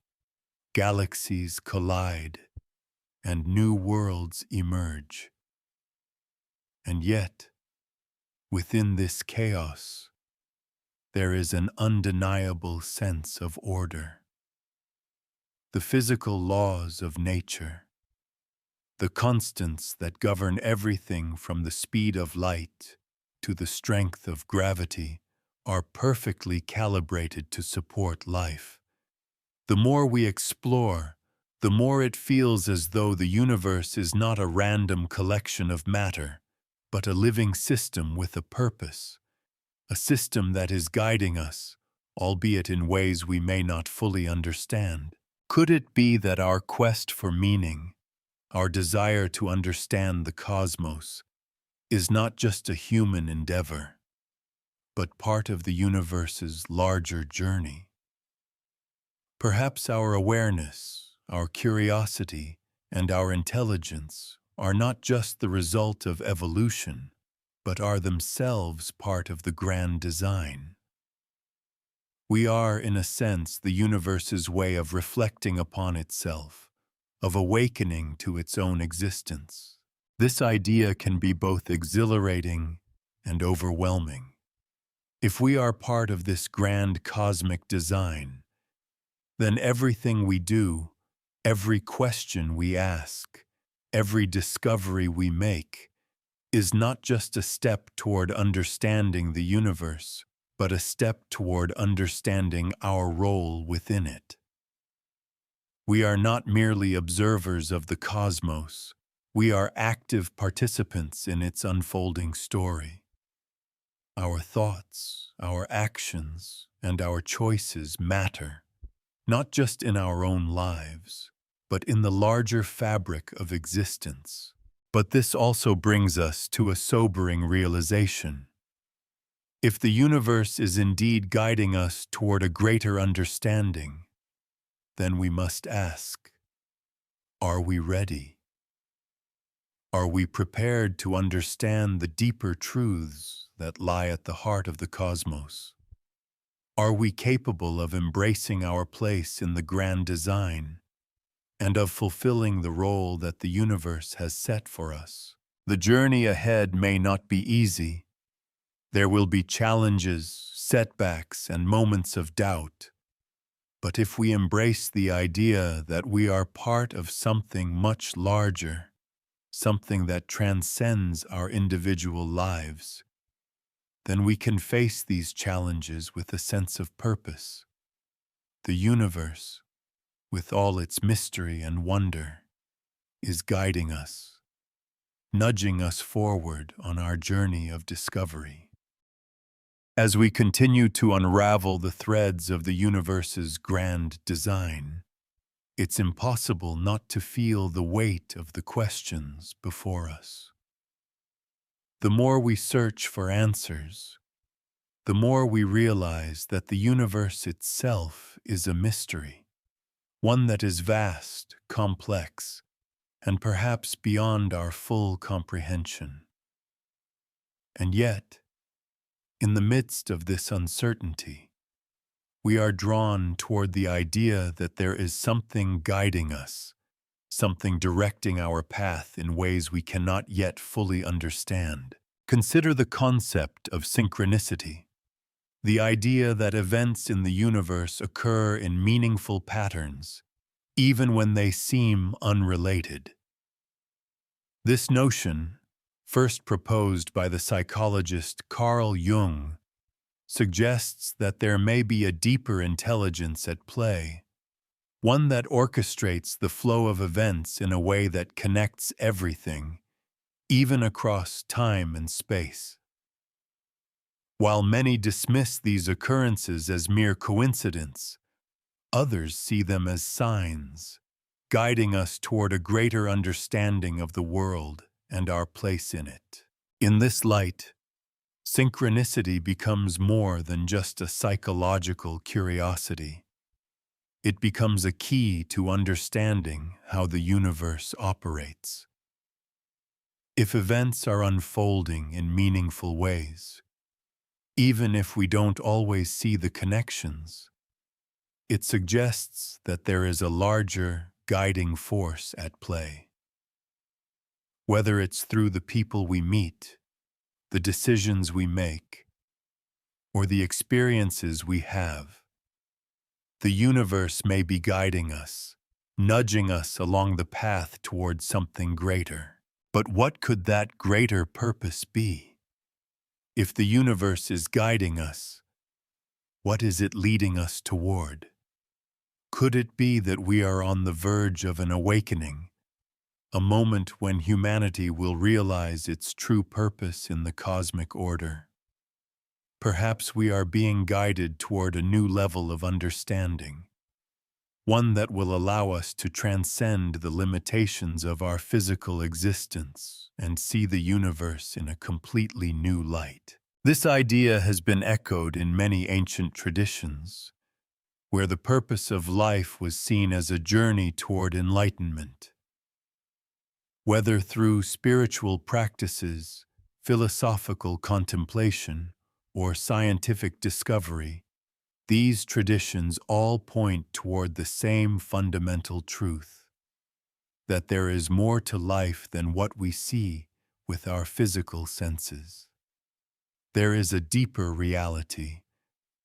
galaxies collide, and new worlds emerge. And yet, within this chaos, there is an undeniable sense of order. The physical laws of nature, the constants that govern everything from the speed of light to the strength of gravity, are perfectly calibrated to support life. The more we explore, the more it feels as though the universe is not a random collection of matter, but a living system with a purpose, a system that is guiding us, albeit in ways we may not fully understand. Could it be that our quest for meaning, our desire to understand the cosmos, is not just a human endeavor, but part of the universe's larger journey? Perhaps our awareness, our curiosity, and our intelligence are not just the result of evolution, but are themselves part of the grand design. We are, in a sense, the universe's way of reflecting upon itself, of awakening to its own existence. This idea can be both exhilarating and overwhelming. If we are part of this grand cosmic design, then everything we do, every question we ask, every discovery we make, is not just a step toward understanding the universe, but a step toward understanding our role within it. We are not merely observers of the cosmos, we are active participants in its unfolding story. Our thoughts, our actions, and our choices matter, not just in our own lives, but in the larger fabric of existence. But this also brings us to a sobering realization. If the universe is indeed guiding us toward a greater understanding, then we must ask, are we ready? Are we prepared to understand the deeper truths that lie at the heart of the cosmos? Are we capable of embracing our place in the grand design and of fulfilling the role that the universe has set for us? The journey ahead may not be easy. There will be challenges, setbacks, and moments of doubt. But if we embrace the idea that we are part of something much larger, something that transcends our individual lives, then we can face these challenges with a sense of purpose. The universe, with all its mystery and wonder, is guiding us, nudging us forward on our journey of discovery. As we continue to unravel the threads of the universe's grand design, it's impossible not to feel the weight of the questions before us. The more we search for answers, the more we realize that the universe itself is a mystery, one that is vast, complex, and perhaps beyond our full comprehension. And yet, in the midst of this uncertainty, we are drawn toward the idea that there is something guiding us, something directing our path in ways we cannot yet fully understand. Consider the concept of synchronicity, the idea that events in the universe occur in meaningful patterns, even when they seem unrelated. This notion, first proposed by the psychologist Carl Jung, suggests that there may be a deeper intelligence at play, one that orchestrates the flow of events in a way that connects everything, even across time and space. While many dismiss these occurrences as mere coincidence, others see them as signs, guiding us toward a greater understanding of the world and our place in it. In this light, synchronicity becomes more than just a psychological curiosity. it becomes a key to understanding how the universe operates. If events are unfolding in meaningful ways, even if we don't always see the connections, it suggests that there is a larger, guiding force at play. Whether it's through the people we meet, the decisions we make, or the experiences we have, the universe may be guiding us, nudging us along the path towards something greater. But what could that greater purpose be? If the universe is guiding us, what is it leading us toward? Could it be that we are on the verge of an awakening, a moment when humanity will realize its true purpose in the cosmic order? Perhaps we are being guided toward a new level of understanding, one that will allow us to transcend the limitations of our physical existence and see the universe in a completely new light. This idea has been echoed in many ancient traditions, where the purpose of life was seen as a journey toward enlightenment. Whether through spiritual practices, philosophical contemplation, or scientific discovery, these traditions all point toward the same fundamental truth, that there is more to life than what we see with our physical senses. There is a deeper reality,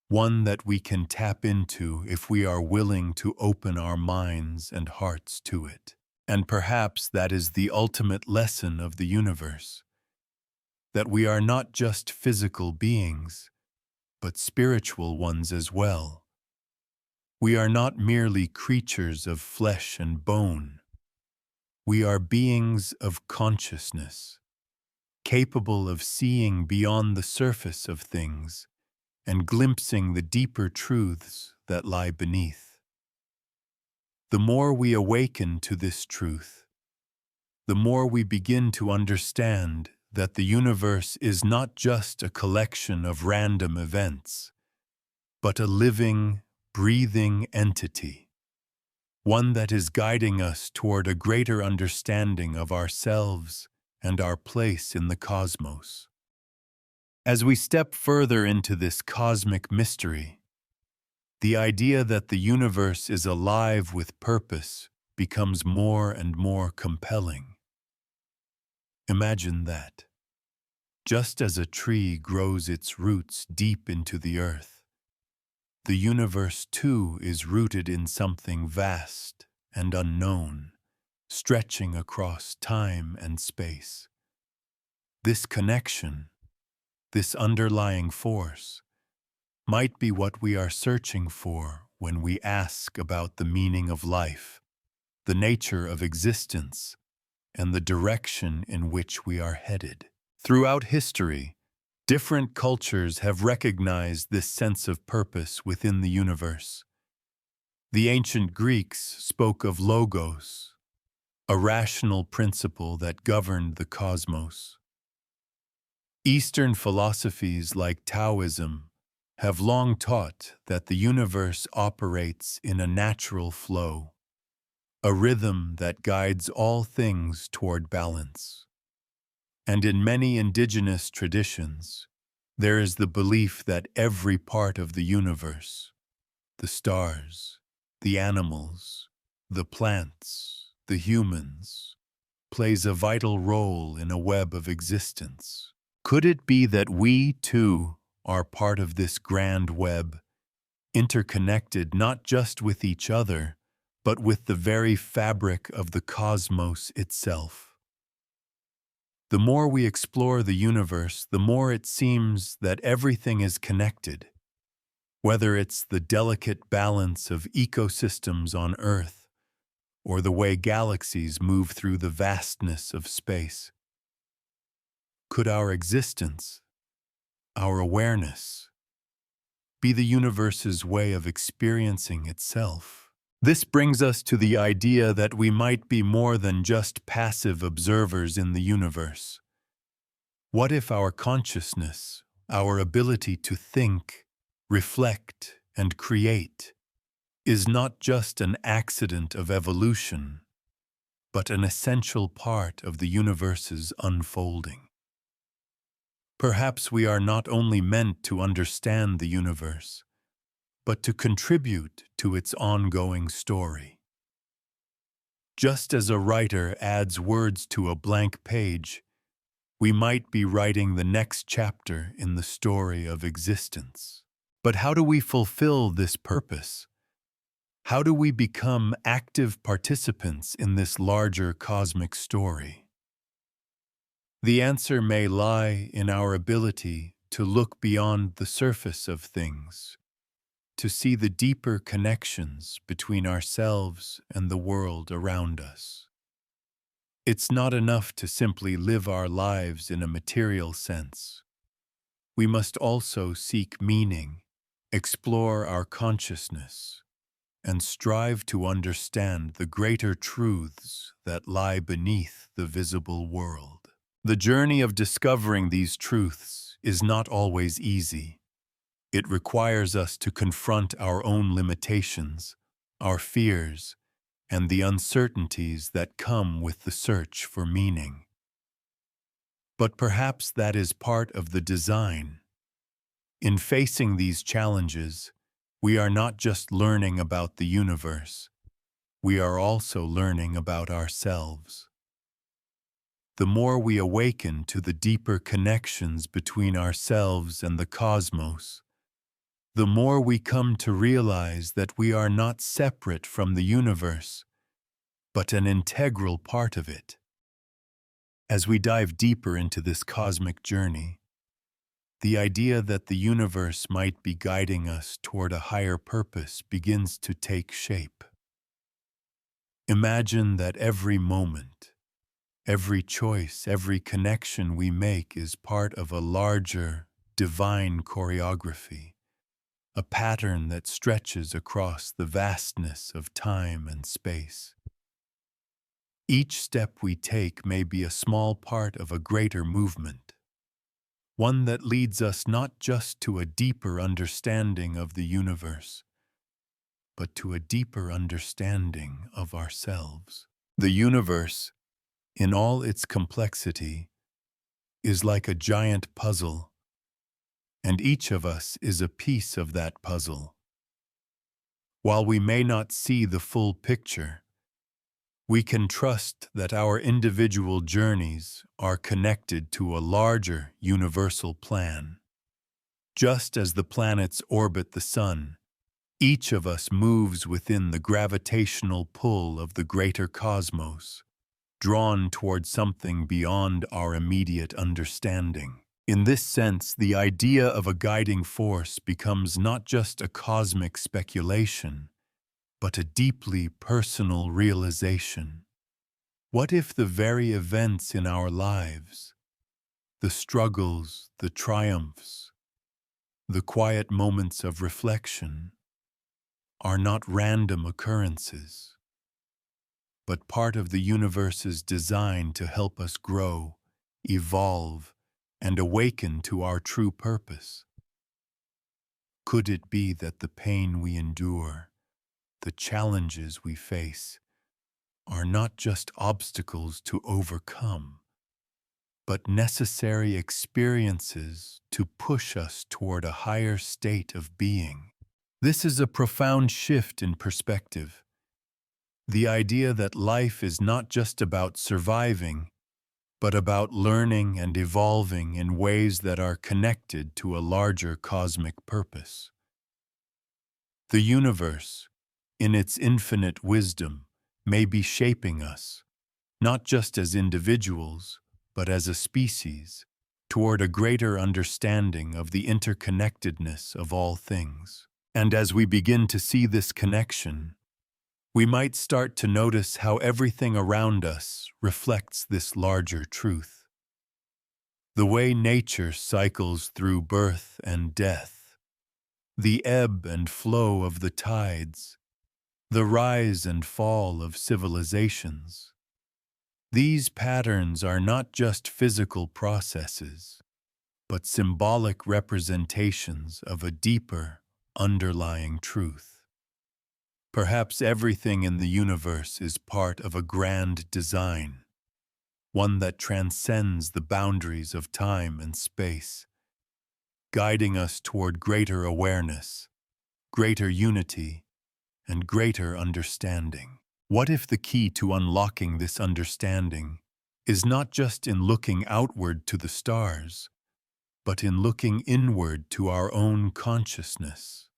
one that we can tap into if we are willing to open our minds and hearts to it. And perhaps that is the ultimate lesson of the universe, that we are not just physical beings, but spiritual ones as well. We are not merely creatures of flesh and bone. We are beings of consciousness, capable of seeing beyond the surface of things and glimpsing the deeper truths that lie beneath. The more we awaken to this truth, the more we begin to understand that the universe is not just a collection of random events, but a living, breathing entity, one that is guiding us toward a greater understanding of ourselves and our place in the cosmos. As we step further into this cosmic mystery, the idea that the universe is alive with purpose becomes more and more compelling. Imagine that. Just as a tree grows its roots deep into the earth, the universe too is rooted in something vast and unknown, stretching across time and space. This connection, this underlying force, might be what we are searching for when we ask about the meaning of life, the nature of existence, and the direction in which we are headed. Throughout history, different cultures have recognized this sense of purpose within the universe. The ancient Greeks spoke of logos, a rational principle that governed the cosmos. Eastern philosophies like Taoism have long taught that the universe operates in a natural flow, a rhythm that guides all things toward balance. And in many indigenous traditions, there is the belief that every part of the universe, the stars, the animals, the plants, the humans, plays a vital role in a web of existence. Could it be that we, too, are part of this grand web, interconnected not just with each other, but with the very fabric of the cosmos itself? The more we explore the universe, the more it seems that everything is connected, whether it's the delicate balance of ecosystems on Earth or the way galaxies move through the vastness of space. Could our existence, our awareness, be the universe's way of experiencing itself? This brings us to the idea that we might be more than just passive observers in the universe. What if our consciousness, our ability to think, reflect, and create, is not just an accident of evolution, but an essential part of the universe's unfolding. Perhaps we are not only meant to understand the universe, but to contribute to its ongoing story. Just as a writer adds words to a blank page, we might be writing the next chapter in the story of existence. But how do we fulfill this purpose? How do we become active participants in this larger cosmic story? The answer may lie in our ability to look beyond the surface of things, to see the deeper connections between ourselves and the world around us. It's not enough to simply live our lives in a material sense. We must also seek meaning, explore our consciousness, and strive to understand the greater truths that lie beneath the visible world. The journey of discovering these truths is not always easy. It requires us to confront our own limitations, our fears, and the uncertainties that come with the search for meaning. But perhaps that is part of the design. In facing these challenges, we are not just learning about the universe, we are also learning about ourselves. The more we awaken to the deeper connections between ourselves and the cosmos, the more we come to realize that we are not separate from the universe, but an integral part of it. As we dive deeper into this cosmic journey, the idea that the universe might be guiding us toward a higher purpose begins to take shape. Imagine that every moment, every choice, every connection we make is part of a larger, divine choreography, a pattern that stretches across the vastness of time and space. Each step we take may be a small part of a greater movement, one that leads us not just to a deeper understanding of the universe, but to a deeper understanding of ourselves. The universe, in all its complexity, is like a giant puzzle, and each of us is a piece of that puzzle. While we may not see the full picture, we can trust that our individual journeys are connected to a larger universal plan. Just as the planets orbit the sun, each of us moves within the gravitational pull of the greater cosmos, drawn toward something beyond our immediate understanding. In this sense, the idea of a guiding force becomes not just a cosmic speculation, but a deeply personal realization. What if the very events in our lives, the struggles, the triumphs, the quiet moments of reflection, are not random occurrences, but part of the universe's design to help us grow, evolve, and awaken to our true purpose? Could it be that the pain we endure, the challenges we face, are not just obstacles to overcome, but necessary experiences to push us toward a higher state of being? This is a profound shift in perspective. The idea that life is not just about surviving, but about learning and evolving in ways that are connected to a larger cosmic purpose. The universe, in its infinite wisdom, may be shaping us, not just as individuals, but as a species, toward a greater understanding of the interconnectedness of all things. And as we begin to see this connection, we might start to notice how everything around us reflects this larger truth. The way nature cycles through birth and death, the ebb and flow of the tides, the rise and fall of civilizations. These patterns are not just physical processes, but symbolic representations of a deeper, underlying truth. Perhaps everything in the universe is part of a grand design, one that transcends the boundaries of time and space, guiding us toward greater awareness, greater unity, and greater understanding. What if the key to unlocking this understanding is not just in looking outward to the stars, but in looking inward to our own consciousness?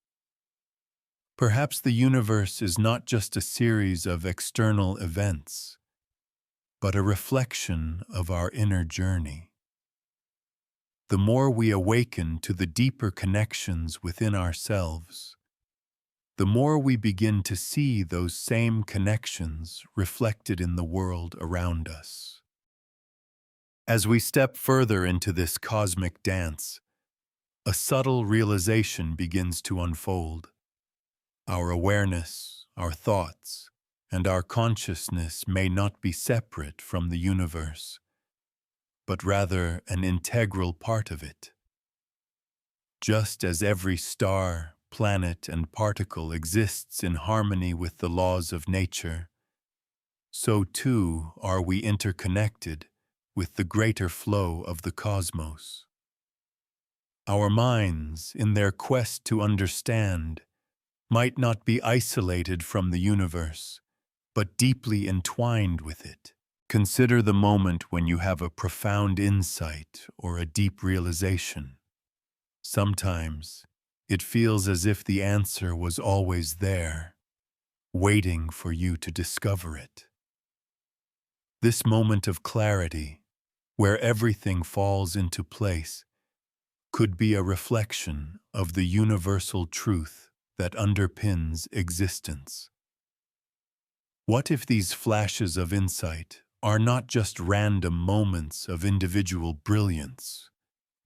Perhaps the universe is not just a series of external events, but a reflection of our inner journey. The more we awaken to the deeper connections within ourselves, the more we begin to see those same connections reflected in the world around us. As we step further into this cosmic dance, a subtle realization begins to unfold. Our awareness, our thoughts, and our consciousness may not be separate from the universe, but rather an integral part of it. Just as every star, planet, and particle exists in harmony with the laws of nature, so too are we interconnected with the greater flow of the cosmos. Our minds, in their quest to understand, might not be isolated from the universe, but deeply entwined with it. Consider the moment when you have a profound insight or a deep realization. Sometimes it feels as if the answer was always there, waiting for you to discover it. This moment of clarity, where everything falls into place, could be a reflection of the universal truth that underpins existence. What if these flashes of insight are not just random moments of individual brilliance,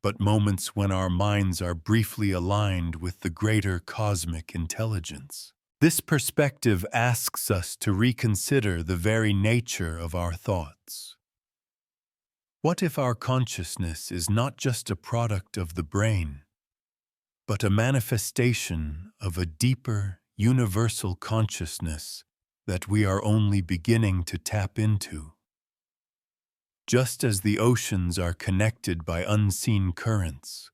but moments when our minds are briefly aligned with the greater cosmic intelligence? This perspective asks us to reconsider the very nature of our thoughts. What if our consciousness is not just a product of the brain, but a manifestation of a deeper, universal consciousness that we are only beginning to tap into? Just as the oceans are connected by unseen currents,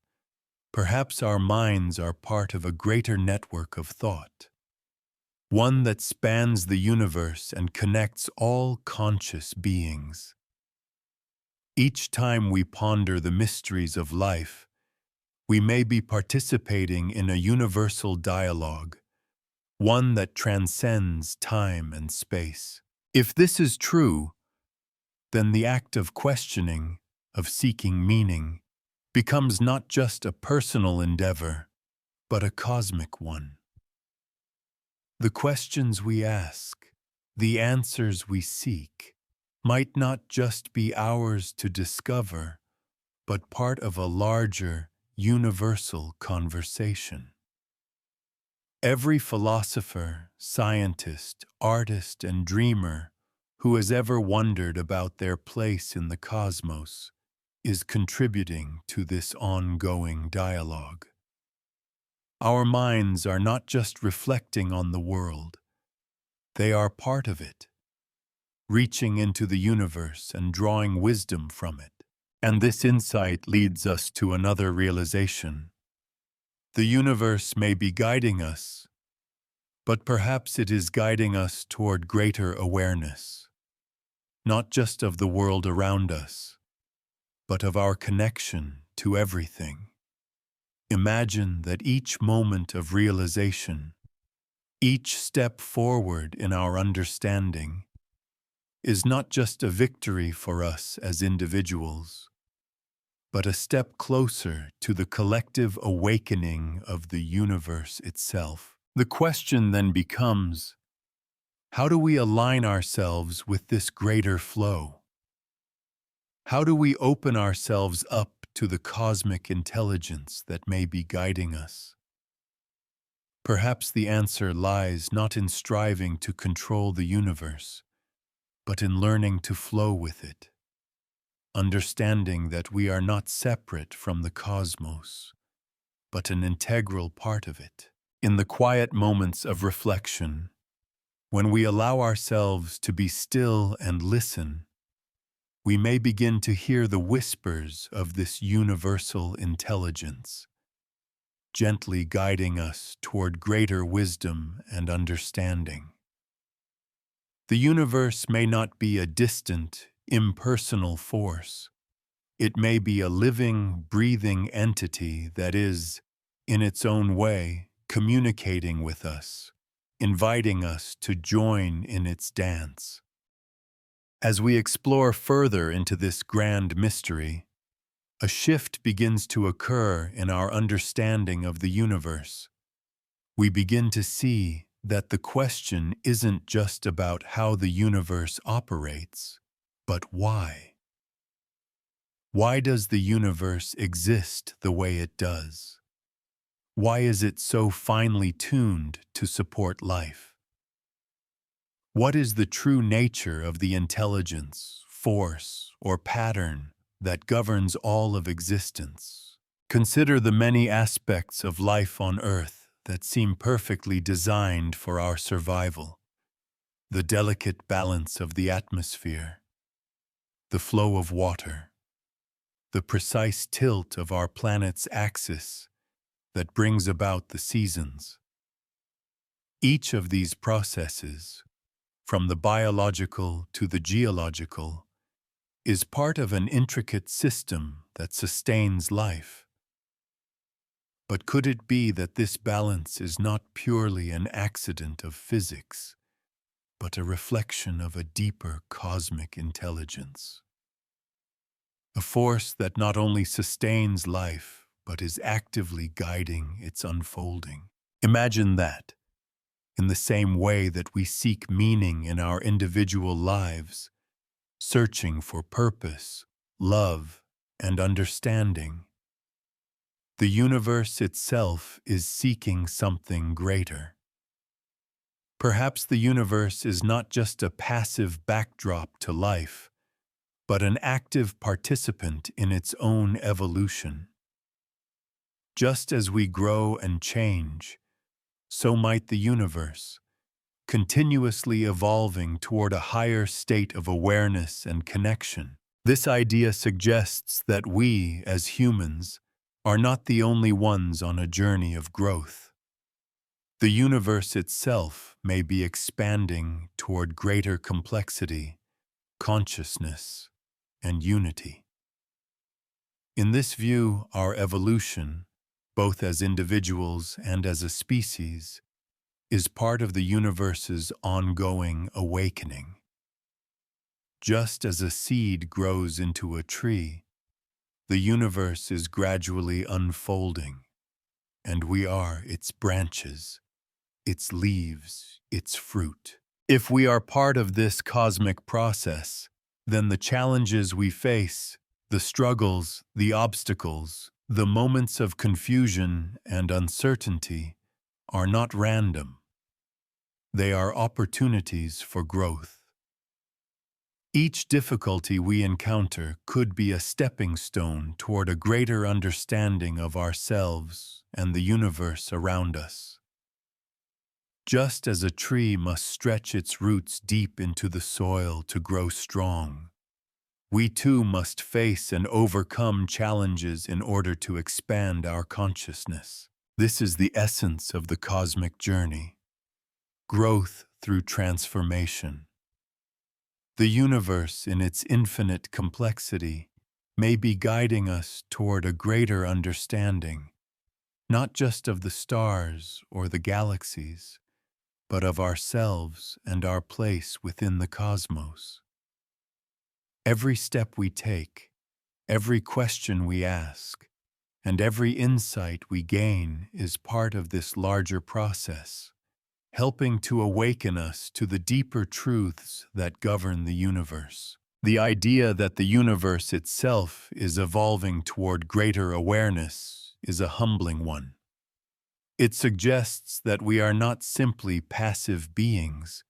perhaps our minds are part of a greater network of thought, one that spans the universe and connects all conscious beings. Each time we ponder the mysteries of life, we may be participating in a universal dialogue, one that transcends time and space. If this is true, then the act of questioning, of seeking meaning, becomes not just a personal endeavor, but a cosmic one. The questions we ask, the answers we seek, might not just be ours to discover, but part of a larger, universal conversation. Every philosopher, scientist, artist, and dreamer who has ever wondered about their place in the cosmos is contributing to this ongoing dialogue. Our minds are not just reflecting on the world, they are part of it, reaching into the universe and drawing wisdom from it. And this insight leads us to another realization. The universe may be guiding us, but perhaps it is guiding us toward greater awareness, not just of the world around us, but of our connection to everything. Imagine that each moment of realization, each step forward in our understanding, is not just a victory for us as individuals, but a step closer to the collective awakening of the universe itself. The question then becomes, how do we align ourselves with this greater flow? How do we open ourselves up to the cosmic intelligence that may be guiding us? Perhaps the answer lies not in striving to control the universe, but in learning to flow with it, understanding that we are not separate from the cosmos, but an integral part of it. In the quiet moments of reflection, When we allow ourselves to be still and listen, we may begin to hear the whispers of this universal intelligence, gently guiding us toward greater wisdom and understanding. The universe may not be a distant, impersonal force. It may be a living, breathing entity that is, in its own way, communicating with us, inviting us to join in its dance. As we explore further into this grand mystery, a shift begins to occur in our understanding of the universe. We begin to see that the question isn't just about how the universe operates, but why. Why does the universe exist the way it does? Why is it so finely tuned to support life? What is the true nature of the intelligence, force, or pattern that governs all of existence? Consider the many aspects of life on Earth that seem perfectly designed for our survival. The delicate balance of the atmosphere, the flow of water, the precise tilt of our planet's axis that brings about the seasons. Each of these processes, from the biological to the geological, is part of an intricate system that sustains life. But could it be that this balance is not purely an accident of physics, but a reflection of a deeper cosmic intelligence? A force that not only sustains life, but is actively guiding its unfolding. Imagine that, in the same way that we seek meaning in our individual lives, searching for purpose, love, and understanding, the universe itself is seeking something greater. Perhaps the universe is not just a passive backdrop to life, but an active participant in its own evolution. Just as we grow and change, so might the universe, continuously evolving toward a higher state of awareness and connection. This idea suggests that we, as humans, are not the only ones on a journey of growth. The universe itself may be expanding toward greater complexity, consciousness, and unity. In this view, our evolution, both as individuals and as a species, is part of the universe's ongoing awakening. Just as a seed grows into a tree, the universe is gradually unfolding, and we are its branches, its leaves, its fruit. If we are part of this cosmic process, then the challenges we face, the struggles, the obstacles, the moments of confusion and uncertainty are not random. They are opportunities for growth. Each difficulty we encounter could be a stepping stone toward a greater understanding of ourselves and the universe around us. Just as a tree must stretch its roots deep into the soil to grow strong, we too must face and overcome challenges in order to expand our consciousness. This is the essence of the cosmic journey: growth through transformation. The universe, in its infinite complexity, may be guiding us toward a greater understanding, not just of the stars or the galaxies, but of ourselves and our place within the cosmos. Every step we take, every question we ask, and every insight we gain is part of this larger process, helping to awaken us to the deeper truths that govern the universe. The idea that the universe itself is evolving toward greater awareness is a humbling one. It suggests that we are not simply passive beings,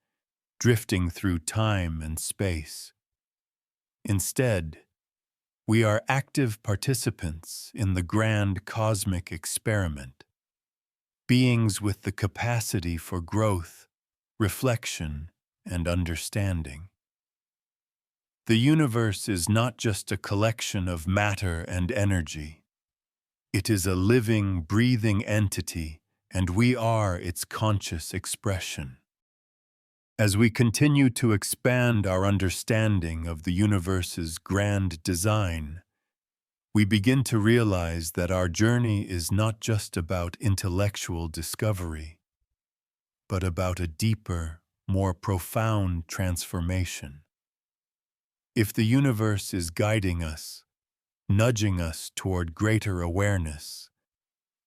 drifting through time and space. Instead, we are active participants in the grand cosmic experiment, beings with the capacity for growth, reflection, and understanding. The universe is not just a collection of matter and energy. It is a living, breathing entity, and we are its conscious expression. As we continue to expand our understanding of the universe's grand design, we begin to realize that our journey is not just about intellectual discovery, but about a deeper, more profound transformation. If the universe is guiding us, nudging us toward greater awareness,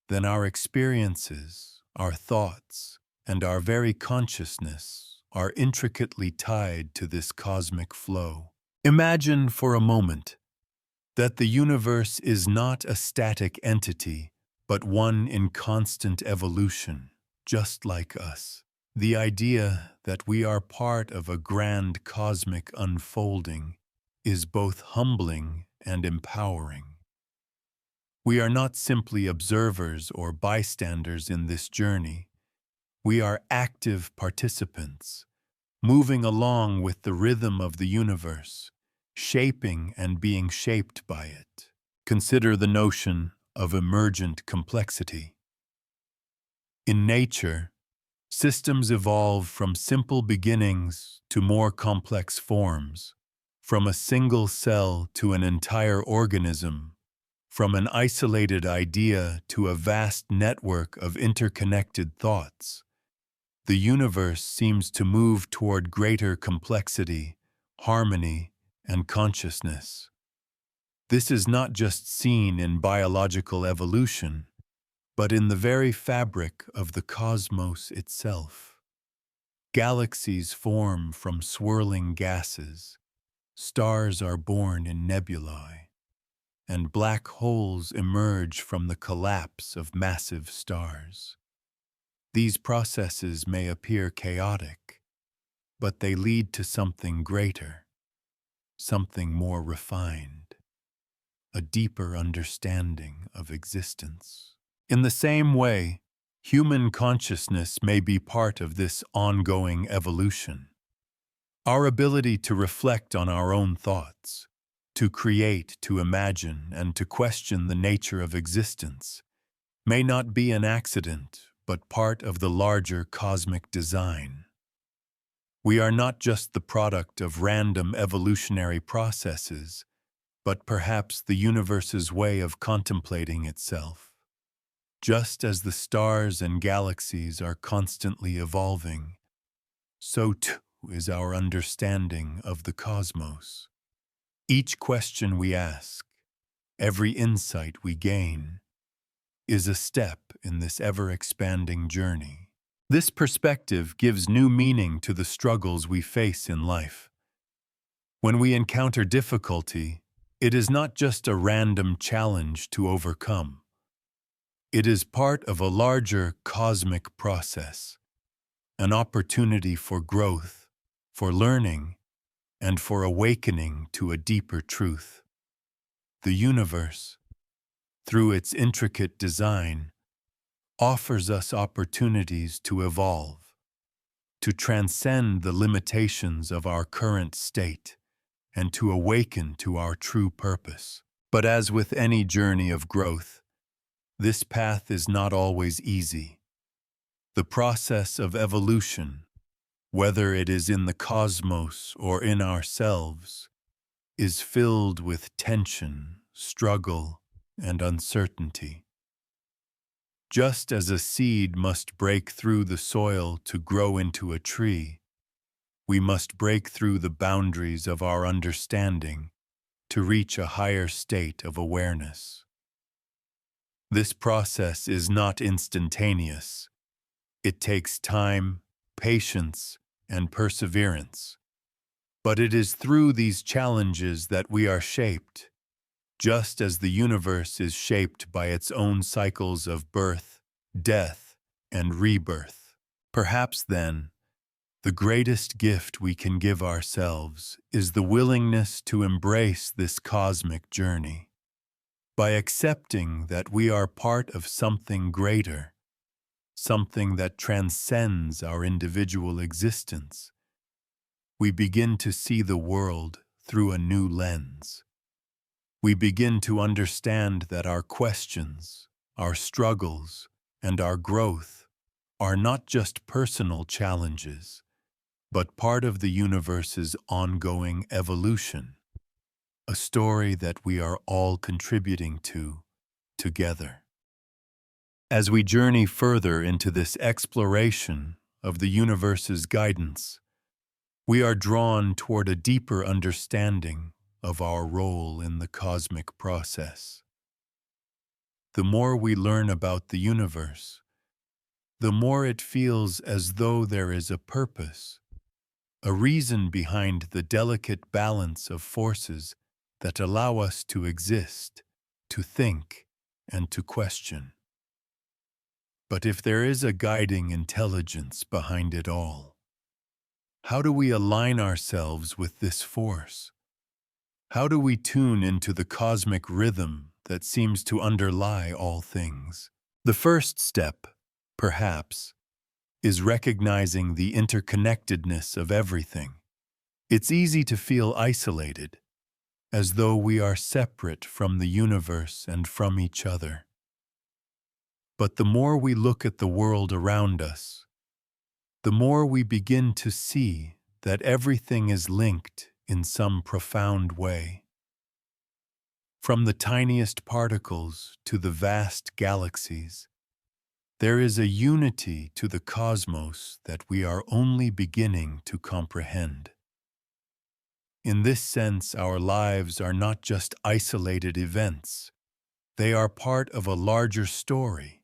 then our experiences, our thoughts, and our very consciousness are intricately tied to this cosmic flow. Imagine for a moment that the universe is not a static entity, but one in constant evolution, just like us. The idea that we are part of a grand cosmic unfolding is both humbling and empowering. We are not simply observers or bystanders in this journey. We are active participants, moving along with the rhythm of the universe, shaping and being shaped by it. Consider the notion of emergent complexity. In nature, systems evolve from simple beginnings to more complex forms, from a single cell to an entire organism, from an isolated idea to a vast network of interconnected thoughts. The universe seems to move toward greater complexity, harmony, and consciousness. This is not just seen in biological evolution, but in the very fabric of the cosmos itself. Galaxies form from swirling gases, stars are born in nebulae, and black holes emerge from the collapse of massive stars. These processes may appear chaotic, but they lead to something greater, something more refined, a deeper understanding of existence. In the same way, human consciousness may be part of this ongoing evolution. Our ability to reflect on our own thoughts, to create, to imagine, and to question the nature of existence may not be an accident, but part of the larger cosmic design. We are not just the product of random evolutionary processes, but perhaps the universe's way of contemplating itself. Just as the stars and galaxies are constantly evolving, so too is our understanding of the cosmos. Each question we ask, every insight we gain, is a step in this ever-expanding journey. This perspective gives new meaning to the struggles we face in life. When we encounter difficulty, it is not just a random challenge to overcome. It is part of a larger cosmic process, an opportunity for growth, for learning, and for awakening to a deeper truth. The universe, through its intricate design, offers us opportunities to evolve, to transcend the limitations of our current state, and to awaken to our true purpose. But as with any journey of growth, this path is not always easy. The process of evolution, whether it is in the cosmos or in ourselves, is filled with tension, struggle, and uncertainty. Just as a seed must break through the soil to grow into a tree, we must break through the boundaries of our understanding to reach a higher state of awareness. This process is not instantaneous. It takes time, patience, and perseverance. But it is through these challenges that we are shaped, just as the universe is shaped by its own cycles of birth, death, and rebirth. Perhaps then, the greatest gift we can give ourselves is the willingness to embrace this cosmic journey. By accepting that we are part of something greater, something that transcends our individual existence, we begin to see the world through a new lens. We begin to understand that our questions, our struggles, and our growth are not just personal challenges, but part of the universe's ongoing evolution, a story that we are all contributing to together. As we journey further into this exploration of the universe's guidance, we are drawn toward a deeper understanding of our role in the cosmic process. The more we learn about the universe, the more it feels as though there is a purpose, a reason behind the delicate balance of forces that allow us to exist, to think, and to question. But if there is a guiding intelligence behind it all, how do we align ourselves with this force? How do we tune into the cosmic rhythm that seems to underlie all things? The first step, perhaps, is recognizing the interconnectedness of everything. It's easy to feel isolated, as though we are separate from the universe and from each other. But the more we look at the world around us, the more we begin to see that everything is linked in some profound way. From the tiniest particles to the vast galaxies, there is a unity to the cosmos that we are only beginning to comprehend. In this sense, our lives are not just isolated events. They are part of a larger story,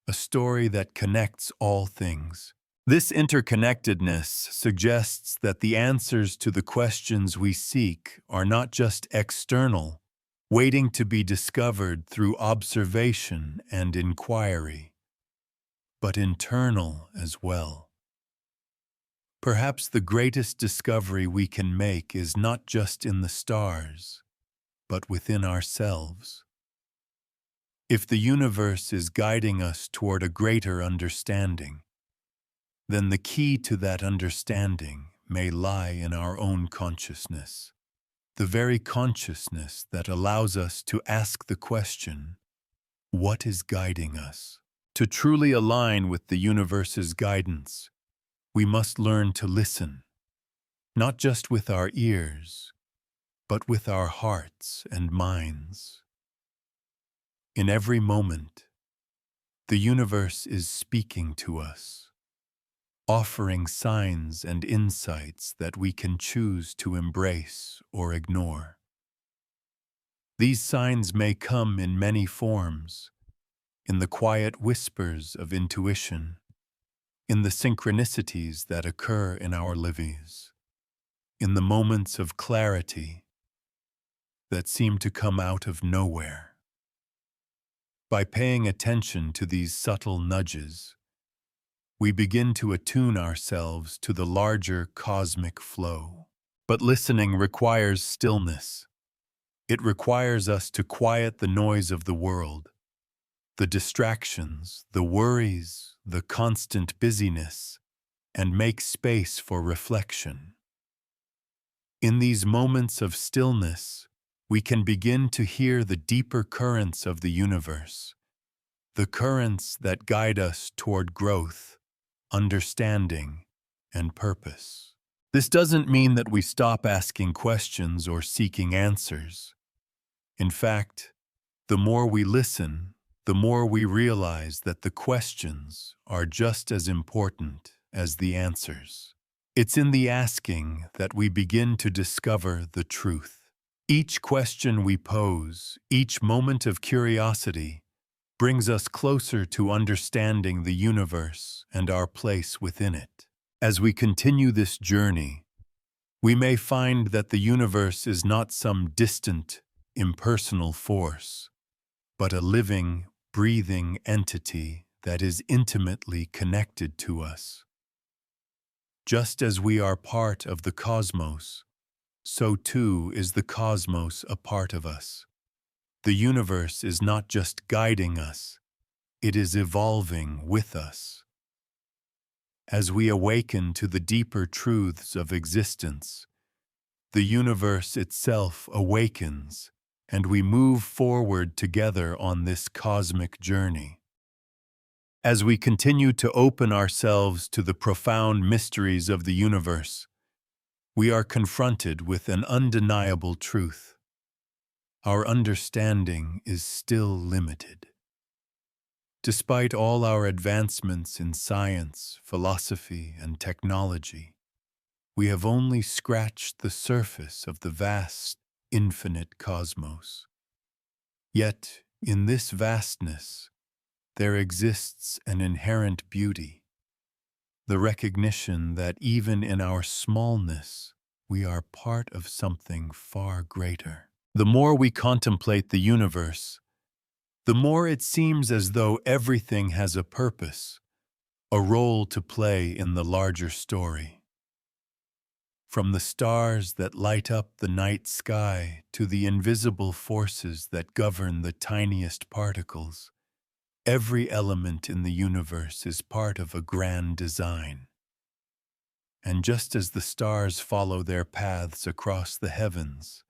a story that connects all things. This interconnectedness suggests that the answers to the questions we seek are not just external, waiting to be discovered through observation and inquiry, but internal as well. Perhaps the greatest discovery we can make is not just in the stars, but within ourselves. If the universe is guiding us toward a greater understanding, then the key to that understanding may lie in our own consciousness, the very consciousness that allows us to ask the question, what is guiding us? To truly align with the universe's guidance, we must learn to listen, not just with our ears, but with our hearts and minds. In every moment, the universe is speaking to us, offering signs and insights that we can choose to embrace or ignore. These signs may come in many forms, in the quiet whispers of intuition, in the synchronicities that occur in our lives, in the moments of clarity that seem to come out of nowhere. By paying attention to these subtle nudges, we begin to attune ourselves to the larger cosmic flow. But listening requires stillness. It requires us to quiet the noise of the world, the distractions, the worries, the constant busyness, and make space for reflection. In these moments of stillness, we can begin to hear the deeper currents of the universe, the currents that guide us toward growth, understanding, and purpose. This doesn't mean that we stop asking questions or seeking answers. In fact, the more we listen, the more we realize that the questions are just as important as the answers. It's in the asking that we begin to discover the truth. Each question we pose, each moment of curiosity, brings us closer to understanding the universe and our place within it. As we continue this journey, we may find that the universe is not some distant, impersonal force, but a living, breathing entity that is intimately connected to us. Just as we are part of the cosmos, so too is the cosmos a part of us. The universe is not just guiding us, it is evolving with us. As we awaken to the deeper truths of existence, the universe itself awakens, and we move forward together on this cosmic journey. As we continue to open ourselves to the profound mysteries of the universe, we are confronted with an undeniable truth. Our understanding is still limited. Despite all our advancements in science, philosophy, and technology, we have only scratched the surface of the vast, infinite cosmos. Yet, in this vastness, there exists an inherent beauty, the recognition that even in our smallness, we are part of something far greater. The more we contemplate the universe, the more it seems as though everything has a purpose, a role to play in the larger story. From the stars that light up the night sky to the invisible forces that govern the tiniest particles, every element in the universe is part of a grand design. And just as the stars follow their paths across the heavens,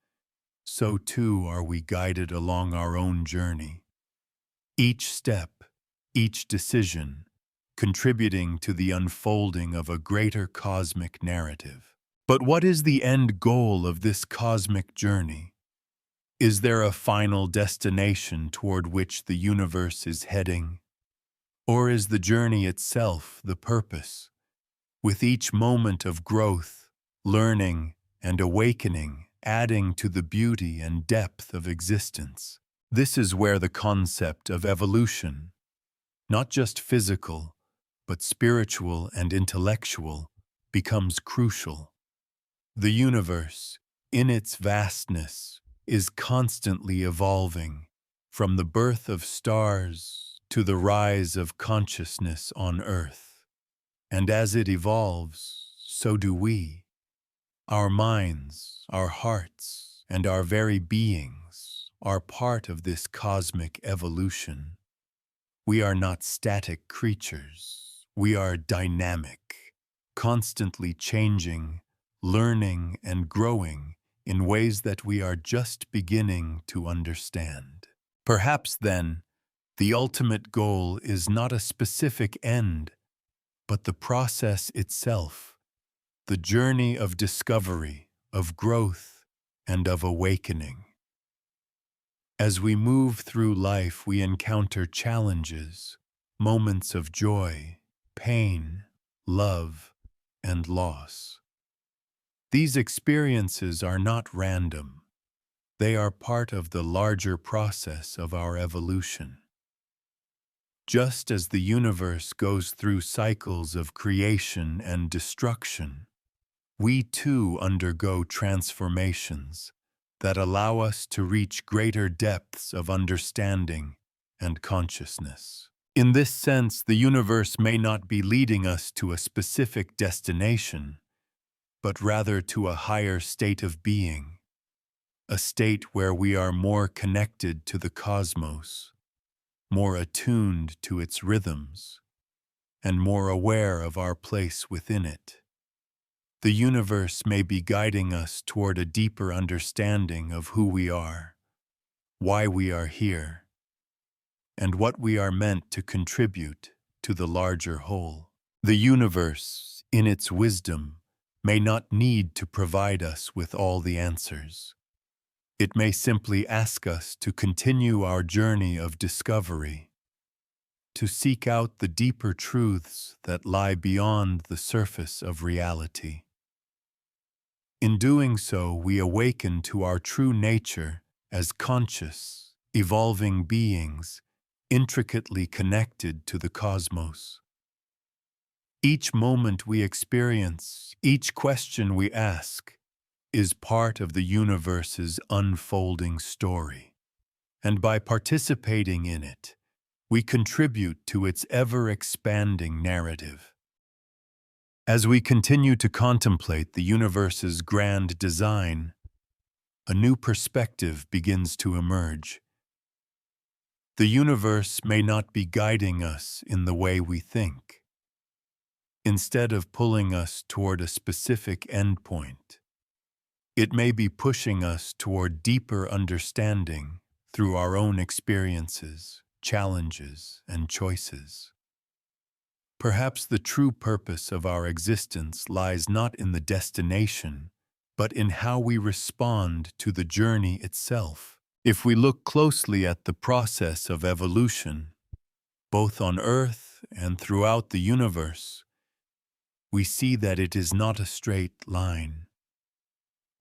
so too are we guided along our own journey. Each step, each decision, contributing to the unfolding of a greater cosmic narrative. But what is the end goal of this cosmic journey? Is there a final destination toward which the universe is heading? Or is the journey itself the purpose, with each moment of growth, learning, and awakening adding to the beauty and depth of existence? This is where the concept of evolution, not just physical, but spiritual and intellectual, becomes crucial. The universe, in its vastness, is constantly evolving, from the birth of stars to the rise of consciousness on Earth. And as it evolves, so do we. Our minds, our hearts, and our very beings are part of this cosmic evolution. We are not static creatures. We are dynamic, constantly changing, learning, and growing in ways that we are just beginning to understand. Perhaps then, the ultimate goal is not a specific end, but the process itself, the journey of discovery, of growth, and of awakening. As we move through life, we encounter challenges, moments of joy, pain, love, and loss. These experiences are not random. They are part of the larger process of our evolution. Just as the universe goes through cycles of creation and destruction, we too undergo transformations that allow us to reach greater depths of understanding and consciousness. In this sense, the universe may not be leading us to a specific destination, but rather to a higher state of being, a state where we are more connected to the cosmos, more attuned to its rhythms, and more aware of our place within it. The universe may be guiding us toward a deeper understanding of who we are, why we are here, and what we are meant to contribute to the larger whole. The universe, in its wisdom, may not need to provide us with all the answers. It may simply ask us to continue our journey of discovery, to seek out the deeper truths that lie beyond the surface of reality. In doing so, we awaken to our true nature as conscious, evolving beings, intricately connected to the cosmos. Each moment we experience, each question we ask, is part of the universe's unfolding story. And by participating in it, we contribute to its ever-expanding narrative. As we continue to contemplate the universe's grand design, a new perspective begins to emerge. The universe may not be guiding us in the way we think. Instead of pulling us toward a specific endpoint, it may be pushing us toward deeper understanding through our own experiences, challenges, and choices. Perhaps the true purpose of our existence lies not in the destination, but in how we respond to the journey itself. If we look closely at the process of evolution, both on Earth and throughout the universe, we see that it is not a straight line.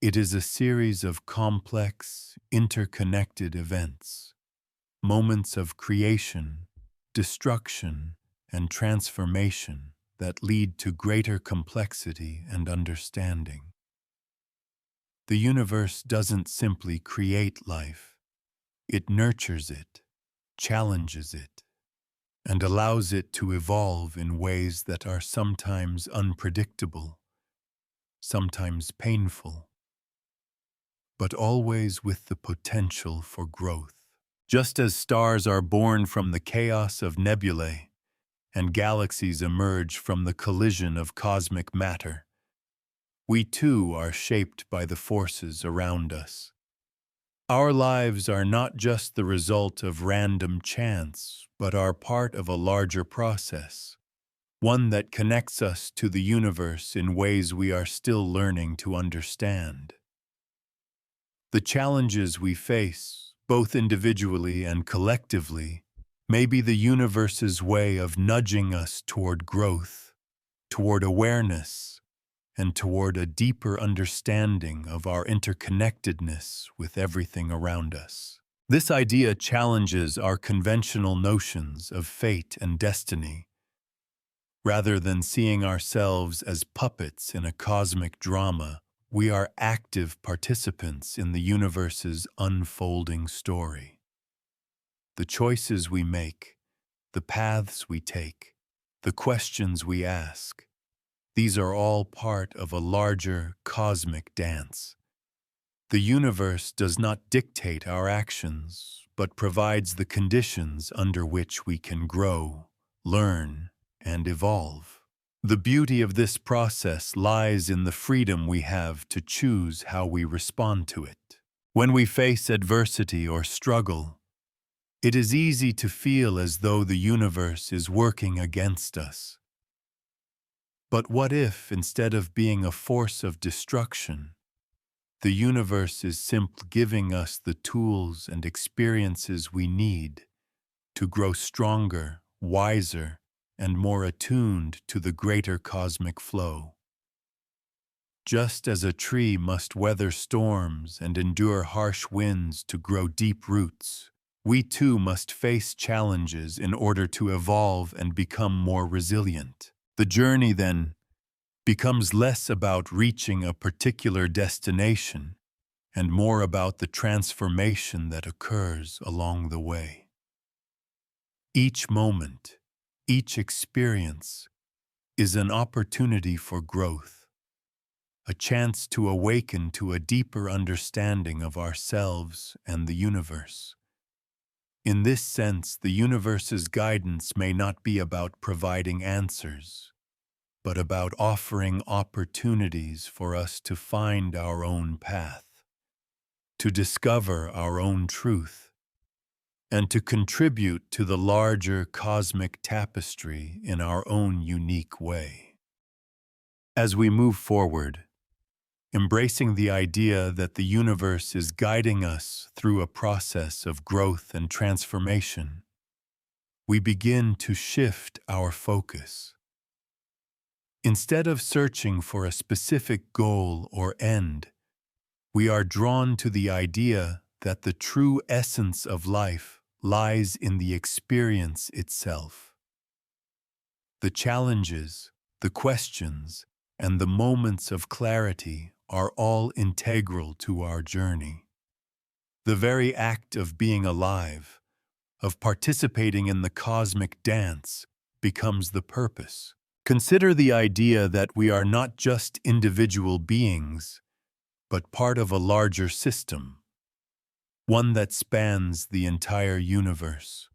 It is a series of complex, interconnected events, moments of creation, destruction, and transformation that lead to greater complexity and understanding. The universe doesn't simply create life, it nurtures it, challenges it, and allows it to evolve in ways that are sometimes unpredictable, sometimes painful, but always with the potential for growth. Just as stars are born from the chaos of nebulae, and galaxies emerge from the collision of cosmic matter, we too are shaped by the forces around us. Our lives are not just the result of random chance, but are part of a larger process, one that connects us to the universe in ways we are still learning to understand. The challenges we face, both individually and collectively, may be the universe's way of nudging us toward growth, toward awareness, and toward a deeper understanding of our interconnectedness with everything around us. This idea challenges our conventional notions of fate and destiny. Rather than seeing ourselves as puppets in a cosmic drama, we are active participants in the universe's unfolding story. The choices we make, the paths we take, the questions we ask, these are all part of a larger cosmic dance. The universe does not dictate our actions, but provides the conditions under which we can grow, learn, and evolve. The beauty of this process lies in the freedom we have to choose how we respond to it. When we face adversity or struggle, it is easy to feel as though the universe is working against us. But what if, instead of being a force of destruction, the universe is simply giving us the tools and experiences we need to grow stronger, wiser, and more attuned to the greater cosmic flow? Just as a tree must weather storms and endure harsh winds to grow deep roots, we too must face challenges in order to evolve and become more resilient. The journey, then, becomes less about reaching a particular destination and more about the transformation that occurs along the way. Each moment, each experience is an opportunity for growth, a chance to awaken to a deeper understanding of ourselves and the universe. In this sense, the universe's guidance may not be about providing answers, but about offering opportunities for us to find our own path, to discover our own truth, and to contribute to the larger cosmic tapestry in our own unique way. As we move forward, embracing the idea that the universe is guiding us through a process of growth and transformation, we begin to shift our focus. Instead of searching for a specific goal or end, we are drawn to the idea that the true essence of life lies in the experience itself. The challenges, the questions, and the moments of clarity are all integral to our journey. The very act of being alive, of participating in the cosmic dance, becomes the purpose. Consider the idea that we are not just individual beings, but part of a larger system. one that spans the entire universe.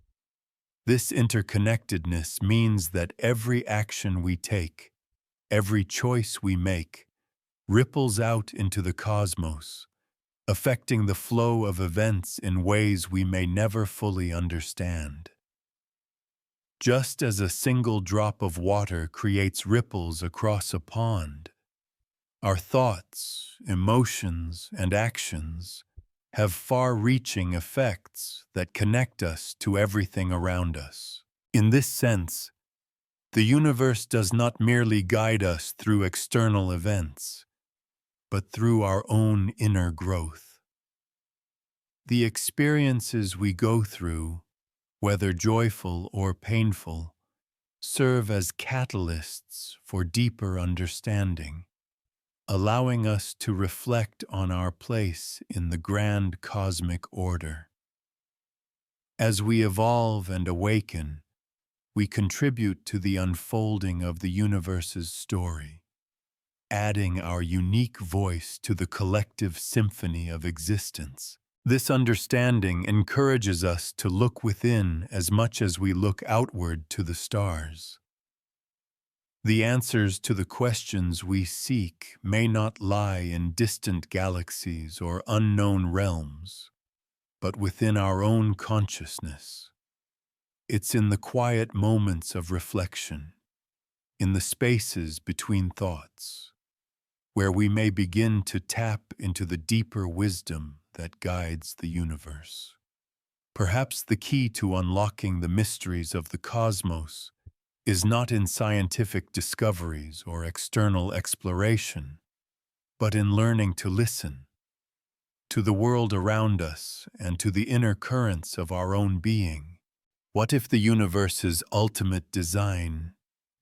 This interconnectedness means that every action we take, every choice we make, ripples out into the cosmos, affecting the flow of events in ways we may never fully understand. Just as a single drop of water creates ripples across a pond, our thoughts, emotions, and actions have far-reaching effects that connect us to everything around us. In this sense, the universe does not merely guide us through external events, but through our own inner growth. The experiences we go through, whether joyful or painful, serve as catalysts for deeper understanding, allowing us to reflect on our place in the grand cosmic order. As we evolve and awaken, we contribute to the unfolding of the universe's story, adding our unique voice to the collective symphony of existence. This understanding encourages us to look within as much as we look outward to the stars. The answers to the questions we seek may not lie in distant galaxies or unknown realms, but within our own consciousness. It's in the quiet moments of reflection, in the spaces between thoughts, where we may begin to tap into the deeper wisdom that guides the universe. Perhaps the key to unlocking the mysteries of the cosmos is not in scientific discoveries or external exploration, but in learning to listen to the world around us and to the inner currents of our own being. What if the universe's ultimate design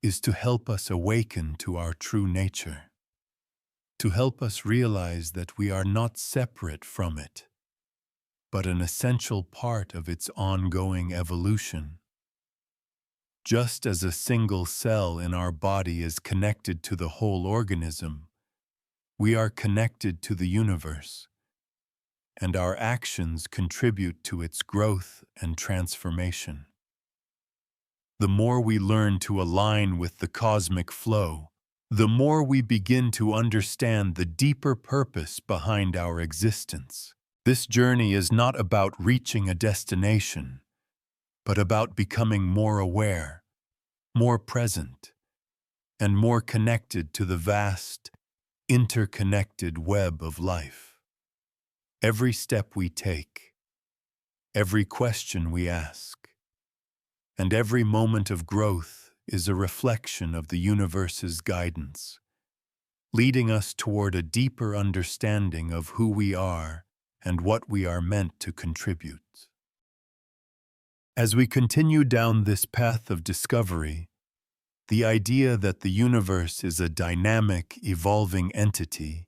is to help us awaken to our true nature, to help us realize that we are not separate from it, but an essential part of its ongoing evolution? Just as a single cell in our body is connected to the whole organism, we are connected to the universe, and our actions contribute to its growth and transformation. The more we learn to align with the cosmic flow, the more we begin to understand the deeper purpose behind our existence. This journey is not about reaching a destination, but about becoming more aware, more present, and more connected to the vast, interconnected web of life. Every step we take, every question we ask, and every moment of growth is a reflection of the universe's guidance, leading us toward a deeper understanding of who we are and what we are meant to contribute. As we continue down this path of discovery, the idea that the universe is a dynamic, evolving entity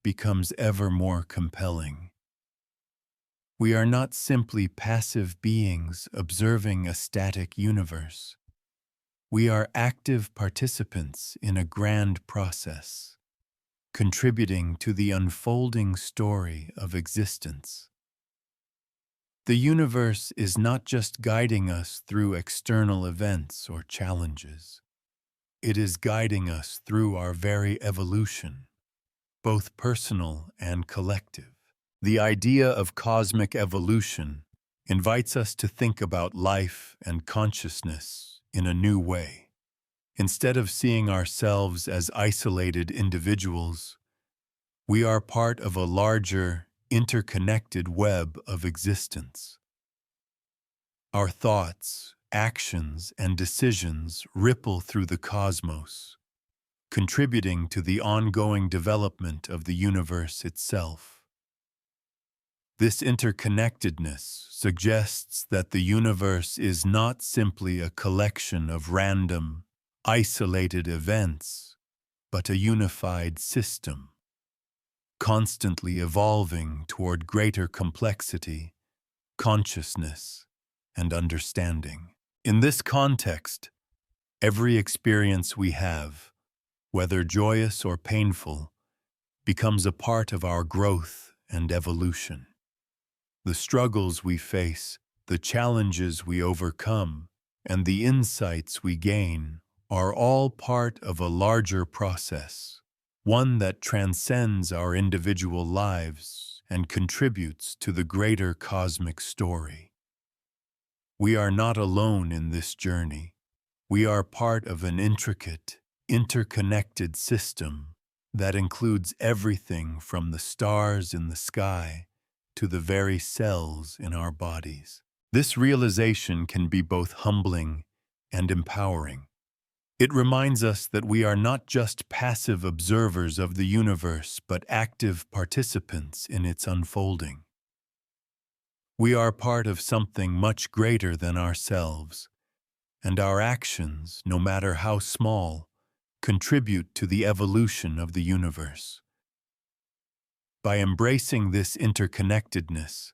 becomes ever more compelling. We are not simply passive beings observing a static universe. We are active participants in a grand process, contributing to the unfolding story of existence. The universe is not just guiding us through external events or challenges. It is guiding us through our very evolution, both personal and collective. The idea of cosmic evolution invites us to think about life and consciousness in a new way. Instead of seeing ourselves as isolated individuals, we are part of a larger, interconnected web of existence. Our thoughts, actions, and decisions ripple through the cosmos, contributing to the ongoing development of the universe itself. This interconnectedness suggests that the universe is not simply a collection of random, isolated events, but a unified system, constantly evolving toward greater complexity, consciousness, and understanding. In this context, every experience we have, whether joyous or painful, becomes a part of our growth and evolution. The struggles we face, the challenges we overcome, and the insights we gain are all part of a larger process, one that transcends our individual lives and contributes to the greater cosmic story. We are not alone in this journey. We are part of an intricate, interconnected system that includes everything from the stars in the sky to the very cells in our bodies. This realization can be both humbling and empowering. It reminds us that we are not just passive observers of the universe, but active participants in its unfolding. We are part of something much greater than ourselves, and our actions, no matter how small, contribute to the evolution of the universe. By embracing this interconnectedness,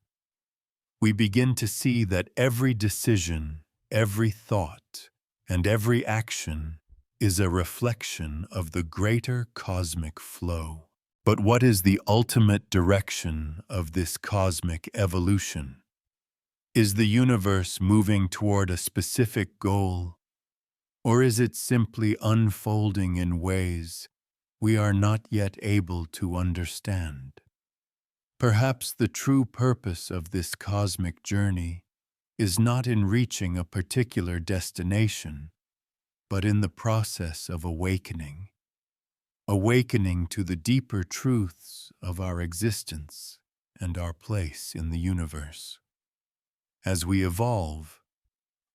we begin to see that every decision, every thought, and every action is a reflection of the greater cosmic flow. But what is the ultimate direction of this cosmic evolution? Is the universe moving toward a specific goal, or is it simply unfolding in ways we are not yet able to understand? Perhaps the true purpose of this cosmic journey is not in reaching a particular destination, but in the process of awakening to the deeper truths of our existence and our place in the universe. As we evolve,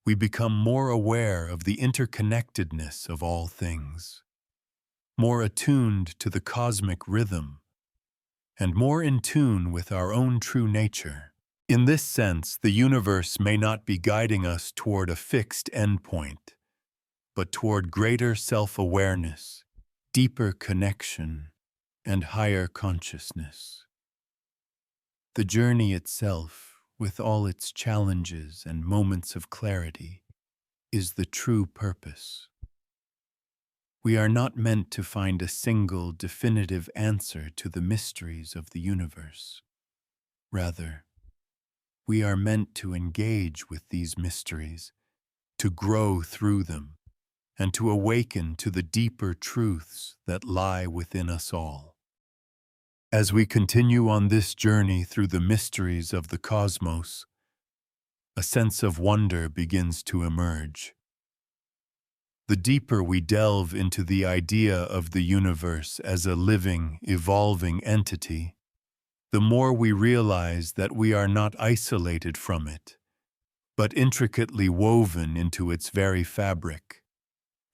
we become more aware of the interconnectedness of all things, more attuned to the cosmic rhythm, and more in tune with our own true nature. In this sense, the universe may not be guiding us toward a fixed endpoint, but toward greater self-awareness, deeper connection, and higher consciousness. The journey itself, with all its challenges and moments of clarity, is the true purpose. We are not meant to find a single definitive answer to the mysteries of the universe. Rather, we are meant to engage with these mysteries, to grow through them, and to awaken to the deeper truths that lie within us all. As we continue on this journey through the mysteries of the cosmos, a sense of wonder begins to emerge. The deeper we delve into the idea of the universe as a living, evolving entity, the more we realize that we are not isolated from it, but intricately woven into its very fabric.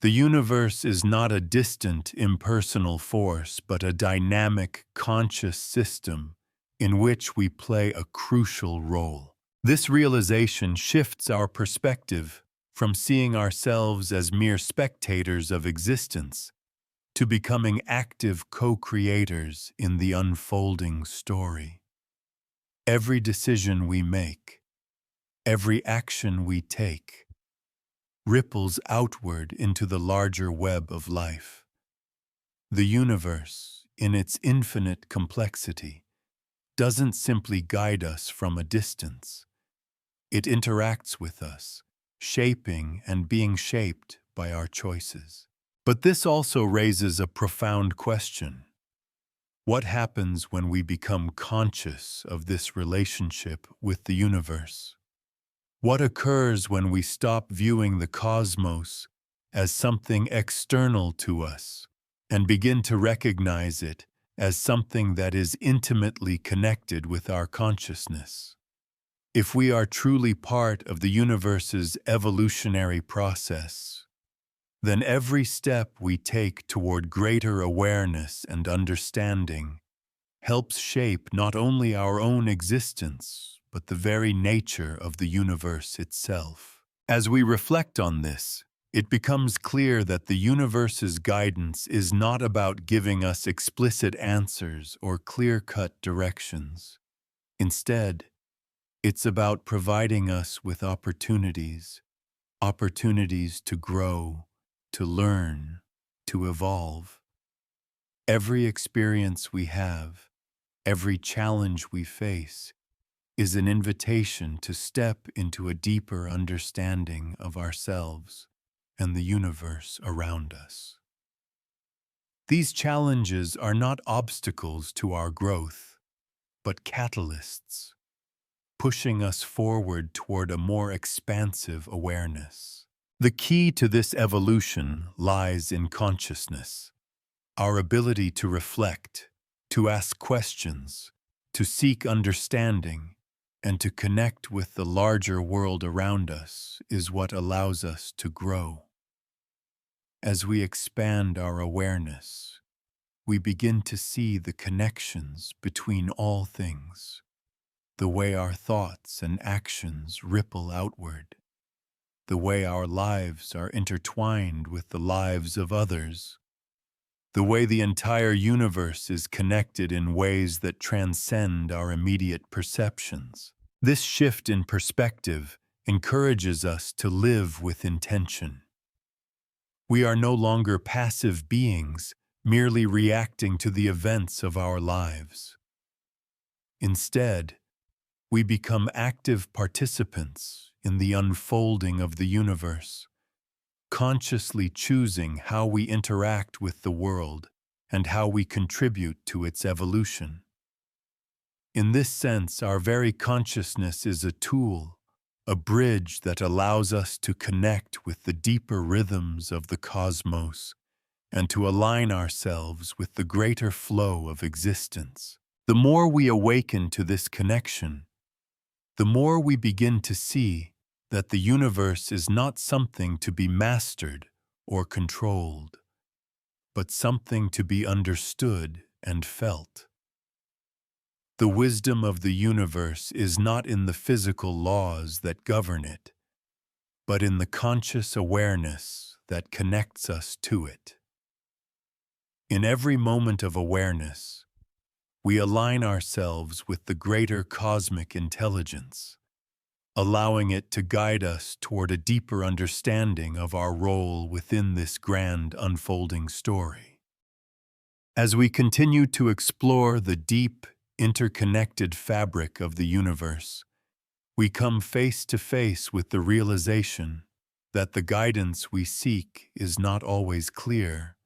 The universe is not a distant, impersonal force, but a dynamic, conscious system in which we play a crucial role. This realization shifts our perspective from seeing ourselves as mere spectators of existence to becoming active co-creators in the unfolding story. Every decision we make, every action we take, ripples outward into the larger web of life. The universe, in its infinite complexity, doesn't simply guide us from a distance. It interacts with us, shaping and being shaped by our choices. But this also raises a profound question. What happens when we become conscious of this relationship with the universe? What occurs when we stop viewing the cosmos as something external to us and begin to recognize it as something that is intimately connected with our consciousness? If we are truly part of the universe's evolutionary process, then every step we take toward greater awareness and understanding helps shape not only our own existence, but the very nature of the universe itself. As we reflect on this, it becomes clear that the universe's guidance is not about giving us explicit answers or clear-cut directions. Instead, it's about providing us with opportunities to grow, to learn, to evolve. Every experience we have, every challenge we face, is an invitation to step into a deeper understanding of ourselves and the universe around us. These challenges are not obstacles to our growth, but catalysts, pushing us forward toward a more expansive awareness. The key to this evolution lies in consciousness. Our ability to reflect, to ask questions, to seek understanding, and to connect with the larger world around us is what allows us to grow. As we expand our awareness, we begin to see the connections between all things, the way our thoughts and actions ripple outward, the way our lives are intertwined with the lives of others, the way the entire universe is connected in ways that transcend our immediate perceptions. This shift in perspective encourages us to live with intention. We are no longer passive beings, merely reacting to the events of our lives. Instead, we become active participants in the unfolding of the universe, consciously choosing how we interact with the world and how we contribute to its evolution. In this sense, our very consciousness is a tool, a bridge that allows us to connect with the deeper rhythms of the cosmos and to align ourselves with the greater flow of existence. The more we awaken to this connection, the more we begin to see that the universe is not something to be mastered or controlled, but something to be understood and felt. The wisdom of the universe is not in the physical laws that govern it, but in the conscious awareness that connects us to it. In every moment of awareness, we align ourselves with the greater cosmic intelligence, allowing it to guide us toward a deeper understanding of our role within this grand unfolding story. As we continue to explore the deep, interconnected fabric of the universe, we come face to face with the realization that the guidance we seek is not always clear,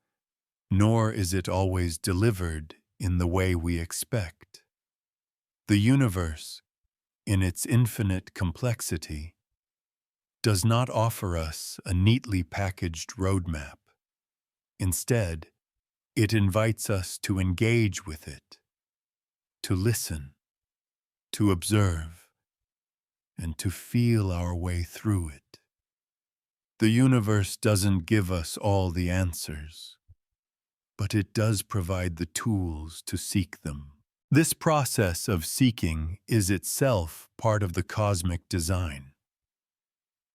nor is it always delivered in the way we expect. The universe, in its infinite complexity, does not offer us a neatly packaged roadmap. Instead, it invites us to engage with it, to listen, to observe, and to feel our way through it. The universe doesn't give us all the answers, but it does provide the tools to seek them. This process of seeking is itself part of the cosmic design.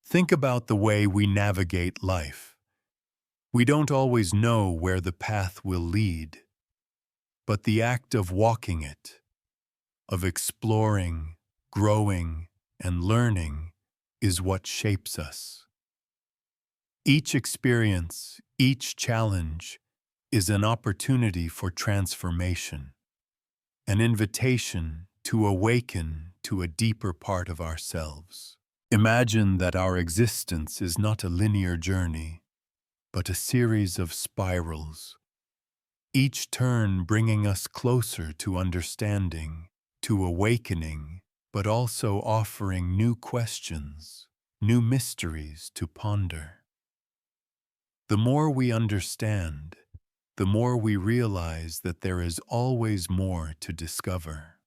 Think about the way we navigate life. We don't always know where the path will lead, but the act of walking it, of exploring, growing, and learning is what shapes us. Each experience, each challenge, is an opportunity for transformation, an invitation to awaken to a deeper part of ourselves. Imagine that our existence is not a linear journey, but a series of spirals, each turn bringing us closer to understanding, to awakening, but also offering new questions, new mysteries to ponder. The more we understand, the more we realize that there is always more to discover.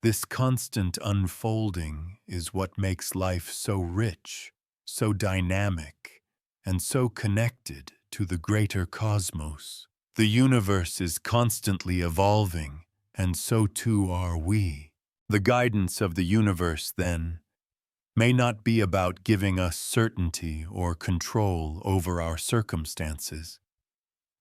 This constant unfolding is what makes life so rich, so dynamic, and so connected to the greater cosmos. The universe is constantly evolving, and so too are we. The guidance of the universe, then, may not be about giving us certainty or control over our circumstances.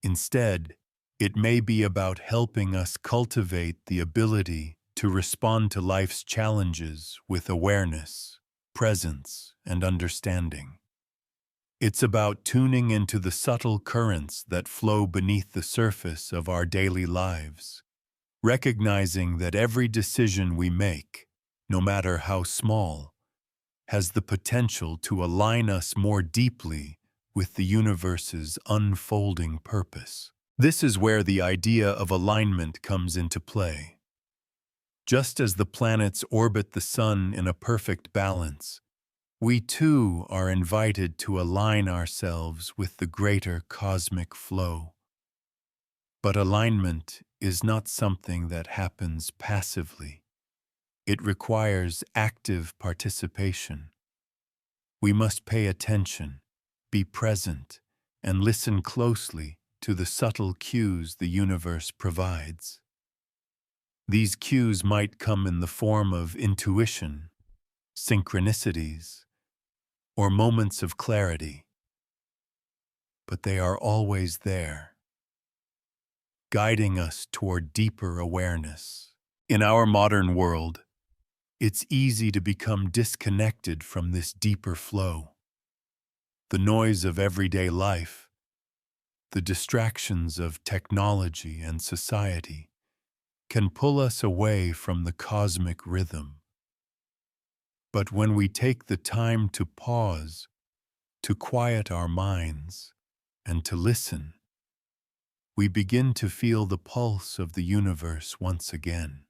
Instead, it may be about helping us cultivate the ability to respond to life's challenges with awareness, presence, and understanding. It's about tuning into the subtle currents that flow beneath the surface of our daily lives, recognizing that every decision we make, no matter how small, has the potential to align us more deeply with the universe's unfolding purpose. This is where the idea of alignment comes into play. Just as the planets orbit the sun in a perfect balance, we too are invited to align ourselves with the greater cosmic flow. But alignment is not something that happens passively. It requires active participation. We must pay attention, be present, and listen closely to the subtle cues the universe provides. These cues might come in the form of intuition, synchronicities, or moments of clarity, but they are always there, guiding us toward deeper awareness. In our modern world, it's easy to become disconnected from this deeper flow. The noise of everyday life, the distractions of technology and society, can pull us away from the cosmic rhythm. But when we take the time to pause, to quiet our minds, and to listen, we begin to feel the pulse of the universe once again.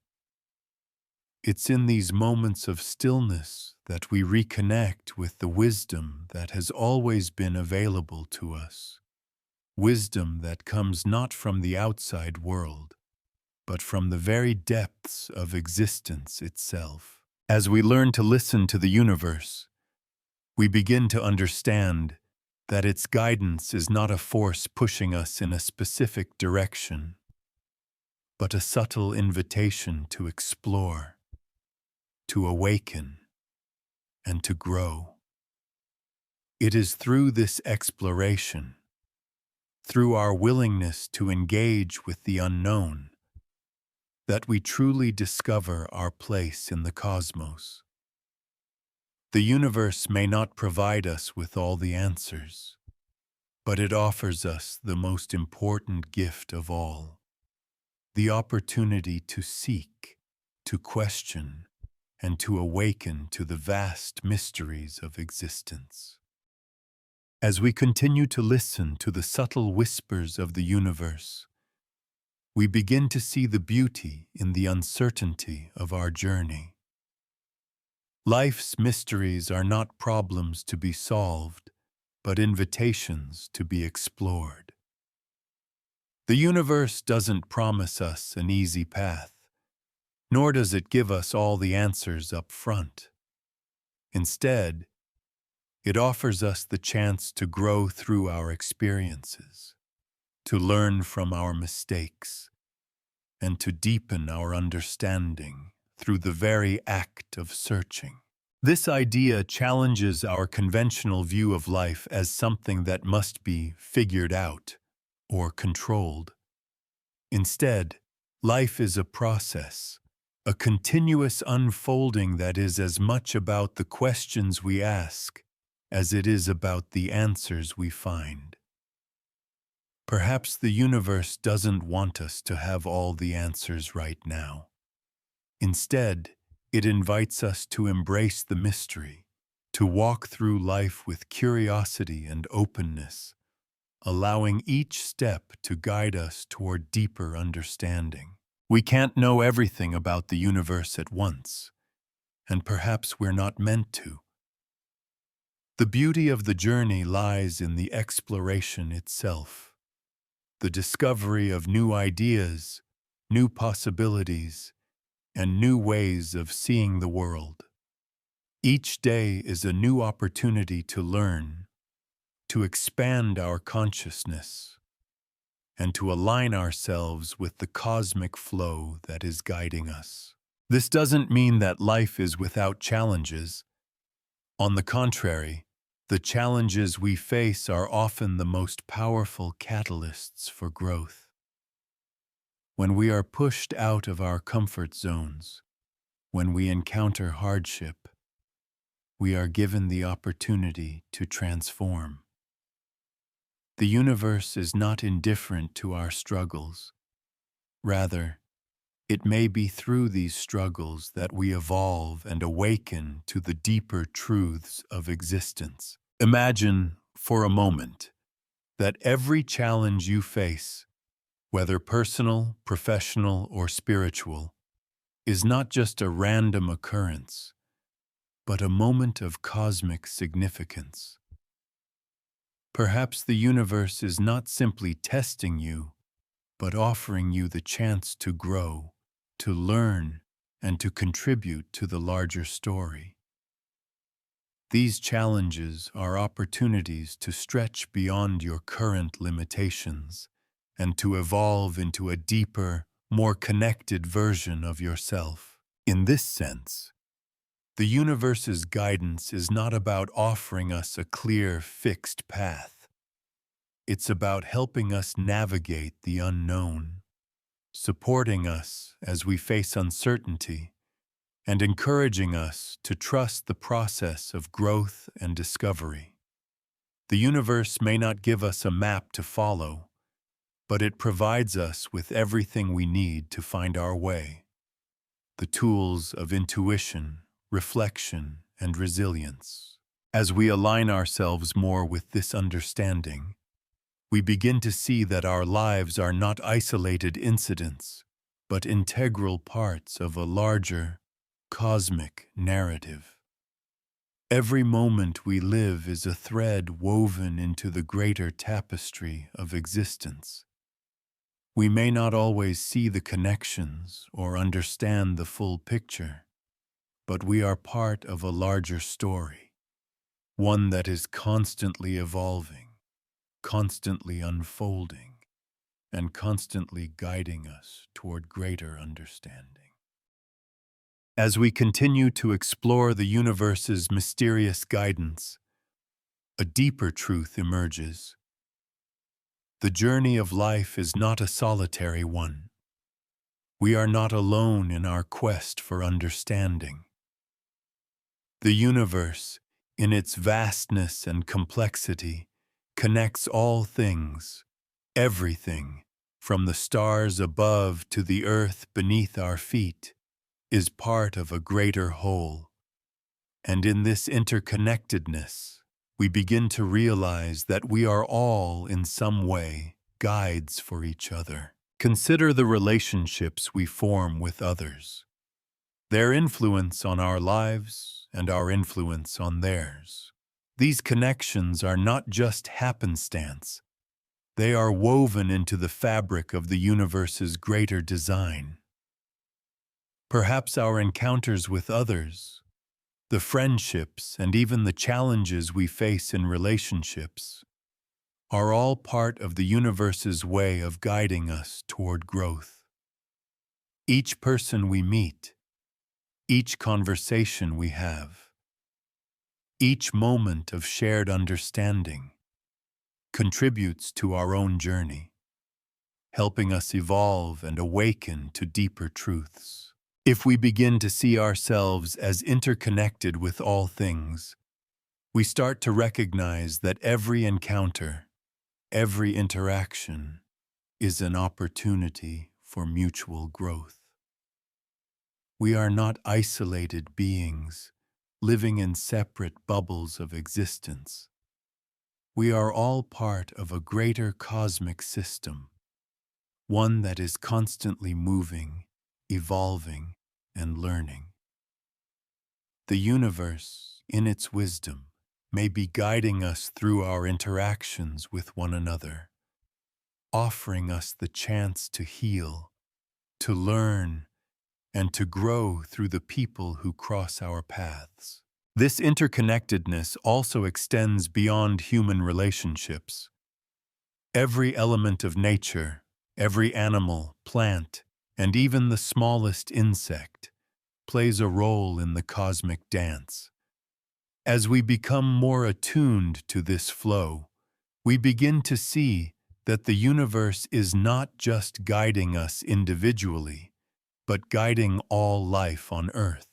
It's in these moments of stillness that we reconnect with the wisdom that has always been available to us. Wisdom that comes not from the outside world, but from the very depths of existence itself. As we learn to listen to the universe, we begin to understand that its guidance is not a force pushing us in a specific direction, but a subtle invitation to explore, to awaken, and to grow. It is through this exploration, through our willingness to engage with the unknown, that we truly discover our place in the cosmos. The universe may not provide us with all the answers, but it offers us the most important gift of all, the opportunity to seek, to question, and to awaken to the vast mysteries of existence. As we continue to listen to the subtle whispers of the universe, we begin to see the beauty in the uncertainty of our journey. Life's mysteries are not problems to be solved, but invitations to be explored. The universe doesn't promise us an easy path, nor does it give us all the answers up front. Instead, it offers us the chance to grow through our experiences, to learn from our mistakes, and to deepen our understanding through the very act of searching. This idea challenges our conventional view of life as something that must be figured out or controlled. Instead, life is a process, a continuous unfolding that is as much about the questions we ask as it is about the answers we find. Perhaps the universe doesn't want us to have all the answers right now. Instead, it invites us to embrace the mystery, to walk through life with curiosity and openness, allowing each step to guide us toward deeper understanding. We can't know everything about the universe at once, and perhaps we're not meant to. The beauty of the journey lies in the exploration itself, the discovery of new ideas, new possibilities, and new ways of seeing the world. Each day is a new opportunity to learn, to expand our consciousness, and to align ourselves with the cosmic flow that is guiding us. This doesn't mean that life is without challenges. On the contrary, the challenges we face are often the most powerful catalysts for growth. When we are pushed out of our comfort zones, when we encounter hardship, we are given the opportunity to transform. The universe is not indifferent to our struggles. Rather, It may be through these struggles that we evolve and awaken to the deeper truths of existence. Imagine, for a moment, that every challenge you face, whether personal, professional, or spiritual, is not just a random occurrence, but a moment of cosmic significance. Perhaps the universe is not simply testing you, but offering you the chance to grow, to learn, and to contribute to the larger story. These challenges are opportunities to stretch beyond your current limitations and to evolve into a deeper, more connected version of yourself. In this sense, the universe's guidance is not about offering us a clear, fixed path. It's about helping us navigate the unknown, supporting us as we face uncertainty, and encouraging us to trust the process of growth and discovery. The universe may not give us a map to follow, but it provides us with everything we need to find our way: the tools of intuition, reflection, and resilience. As we align ourselves more with this understanding, we begin to see that our lives are not isolated incidents, but integral parts of a larger, cosmic narrative. Every moment we live is a thread woven into the greater tapestry of existence. We may not always see the connections or understand the full picture, but we are part of a larger story, one that is constantly evolving, constantly unfolding, and constantly guiding us toward greater understanding. As we continue to explore the universe's mysterious guidance, a deeper truth emerges. The journey of life is not a solitary one. We are not alone in our quest for understanding. The universe, in its vastness and complexity, connects all things, everything, from the stars above to the earth beneath our feet, is part of a greater whole. And in this interconnectedness, we begin to realize that we are all, in some way, guides for each other. Consider the relationships we form with others, their influence on our lives and our influence on theirs. These connections are not just happenstance. They are woven into the fabric of the universe's greater design. Perhaps our encounters with others, the friendships and even the challenges we face in relationships, are all part of the universe's way of guiding us toward growth. Each person we meet, each conversation we have, each moment of shared understanding contributes to our own journey, helping us evolve and awaken to deeper truths. If we begin to see ourselves as interconnected with all things, we start to recognize that every encounter, every interaction, is an opportunity for mutual growth. We are not isolated beings, living in separate bubbles of existence. We are all part of a greater cosmic system, one that is constantly moving, evolving, and learning. The universe, in its wisdom, may be guiding us through our interactions with one another, offering us the chance to heal, to learn, and to grow through the people who cross our paths. This interconnectedness also extends beyond human relationships. Every element of nature, every animal, plant, and even the smallest insect plays a role in the cosmic dance. As we become more attuned to this flow, we begin to see that the universe is not just guiding us individually, but guiding all life on Earth.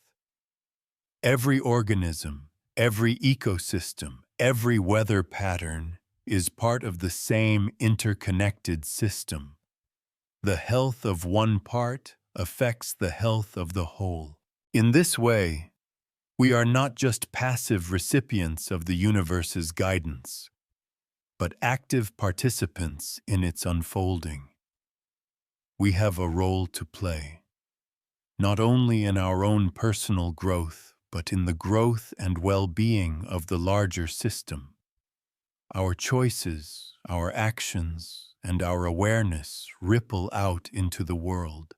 Every organism, every ecosystem, every weather pattern is part of the same interconnected system. The health of one part affects the health of the whole. In this way, we are not just passive recipients of the universe's guidance, but active participants in its unfolding. We have a role to play, not only in our own personal growth, but in the growth and well-being of the larger system. Our choices, our actions, and our awareness ripple out into the world,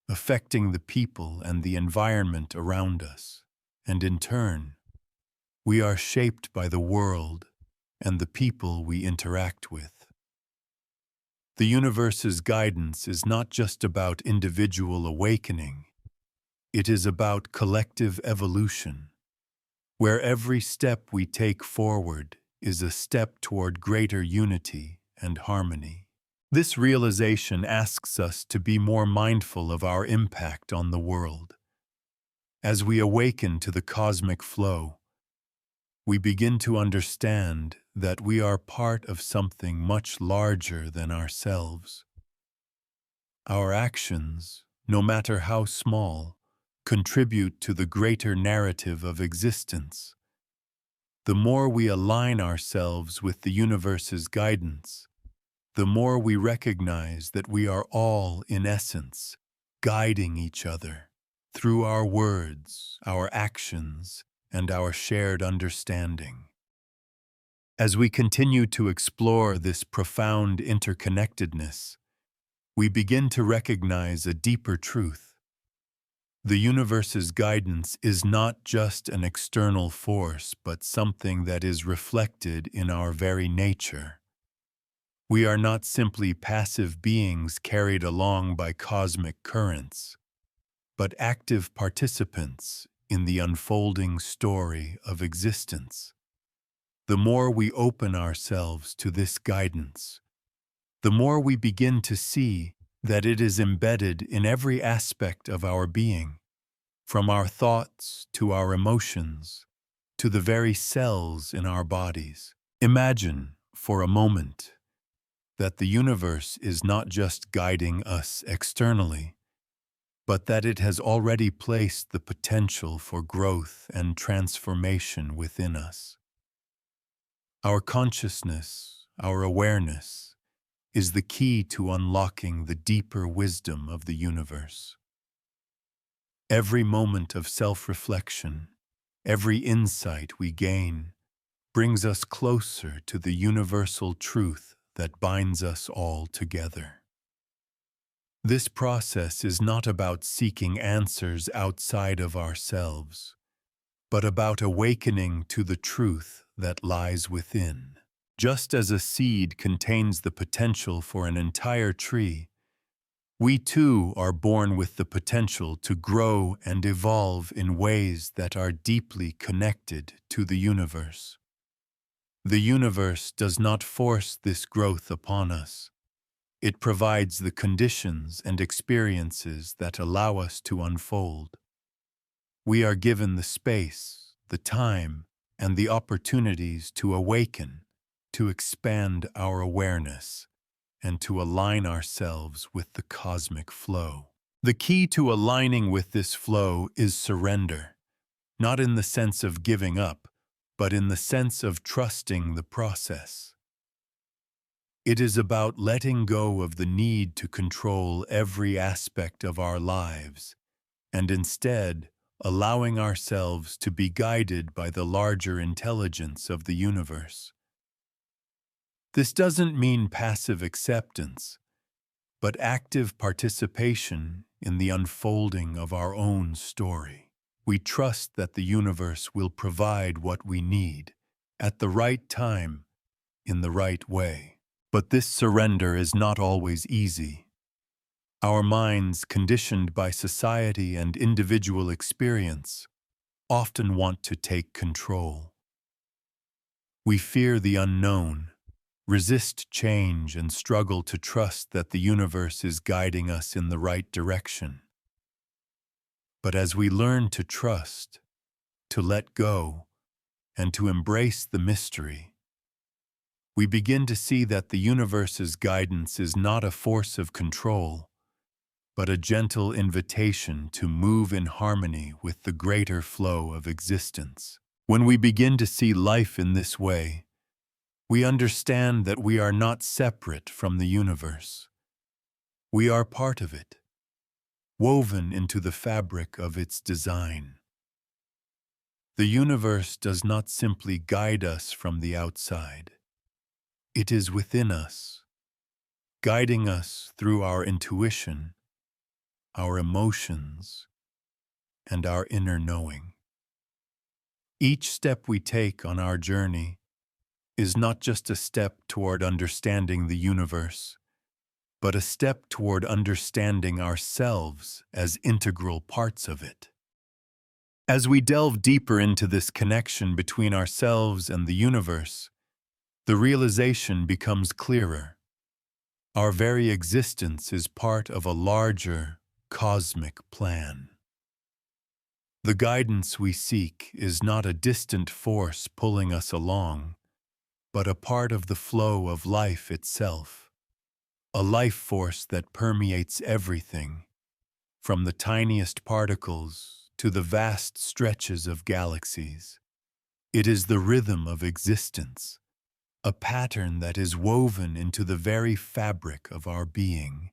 affecting the people and the environment around us, and in turn, we are shaped by the world and the people we interact with. The universe's guidance is not just about individual awakening, it is about collective evolution, where every step we take forward is a step toward greater unity and harmony. This realization asks us to be more mindful of our impact on the world. As we awaken to the cosmic flow, we begin to understand that we are part of something much larger than ourselves. Our actions, no matter how small, contribute to the greater narrative of existence. The more we align ourselves with the universe's guidance, the more we recognize that we are all, in essence, guiding each other through our words, our actions, and our shared understanding. As we continue to explore this profound interconnectedness, we begin to recognize a deeper truth. The universe's guidance is not just an external force, but something that is reflected in our very nature. We are not simply passive beings carried along by cosmic currents, but active participants in the unfolding story of existence. The more we open ourselves to this guidance, the more we begin to see that it is embedded in every aspect of our being, from our thoughts to our emotions, to the very cells in our bodies. Imagine, for a moment, that the universe is not just guiding us externally, but that it has already placed the potential for growth and transformation within us. Our consciousness, our awareness, is the key to unlocking the deeper wisdom of the universe. Every moment of self-reflection, every insight we gain, brings us closer to the universal truth that binds us all together. This process is not about seeking answers outside of ourselves, but about awakening to the truth that lies within. Just as a seed contains the potential for an entire tree, we too are born with the potential to grow and evolve in ways that are deeply connected to the universe. The universe does not force this growth upon us. It provides the conditions and experiences that allow us to unfold. We are given the space, the time, and the opportunities to awaken, to expand our awareness, and to align ourselves with the cosmic flow. The key to aligning with this flow is surrender, not in the sense of giving up, but in the sense of trusting the process. It is about letting go of the need to control every aspect of our lives, and instead allowing ourselves to be guided by the larger intelligence of the universe. This doesn't mean passive acceptance, but active participation in the unfolding of our own story. We trust that the universe will provide what we need, at the right time, in the right way. But this surrender is not always easy. Our minds, conditioned by society and individual experience, often want to take control. We fear the unknown, resist change, and struggle to trust that the universe is guiding us in the right direction. But as we learn to trust, to let go, and to embrace the mystery, we begin to see that the universe's guidance is not a force of control, but a gentle invitation to move in harmony with the greater flow of existence. When we begin to see life in this way, we understand that we are not separate from the universe. We are part of it, woven into the fabric of its design. The universe does not simply guide us from the outside. It is within us, guiding us through our intuition, our emotions, and our inner knowing. Each step we take on our journey is not just a step toward understanding the universe, but a step toward understanding ourselves as integral parts of it. As we delve deeper into this connection between ourselves and the universe, the realization becomes clearer. Our very existence is part of a larger, cosmic plan. The guidance we seek is not a distant force pulling us along, but a part of the flow of life itself, a life force that permeates everything, from the tiniest particles to the vast stretches of galaxies. It is the rhythm of existence, a pattern that is woven into the very fabric of our being,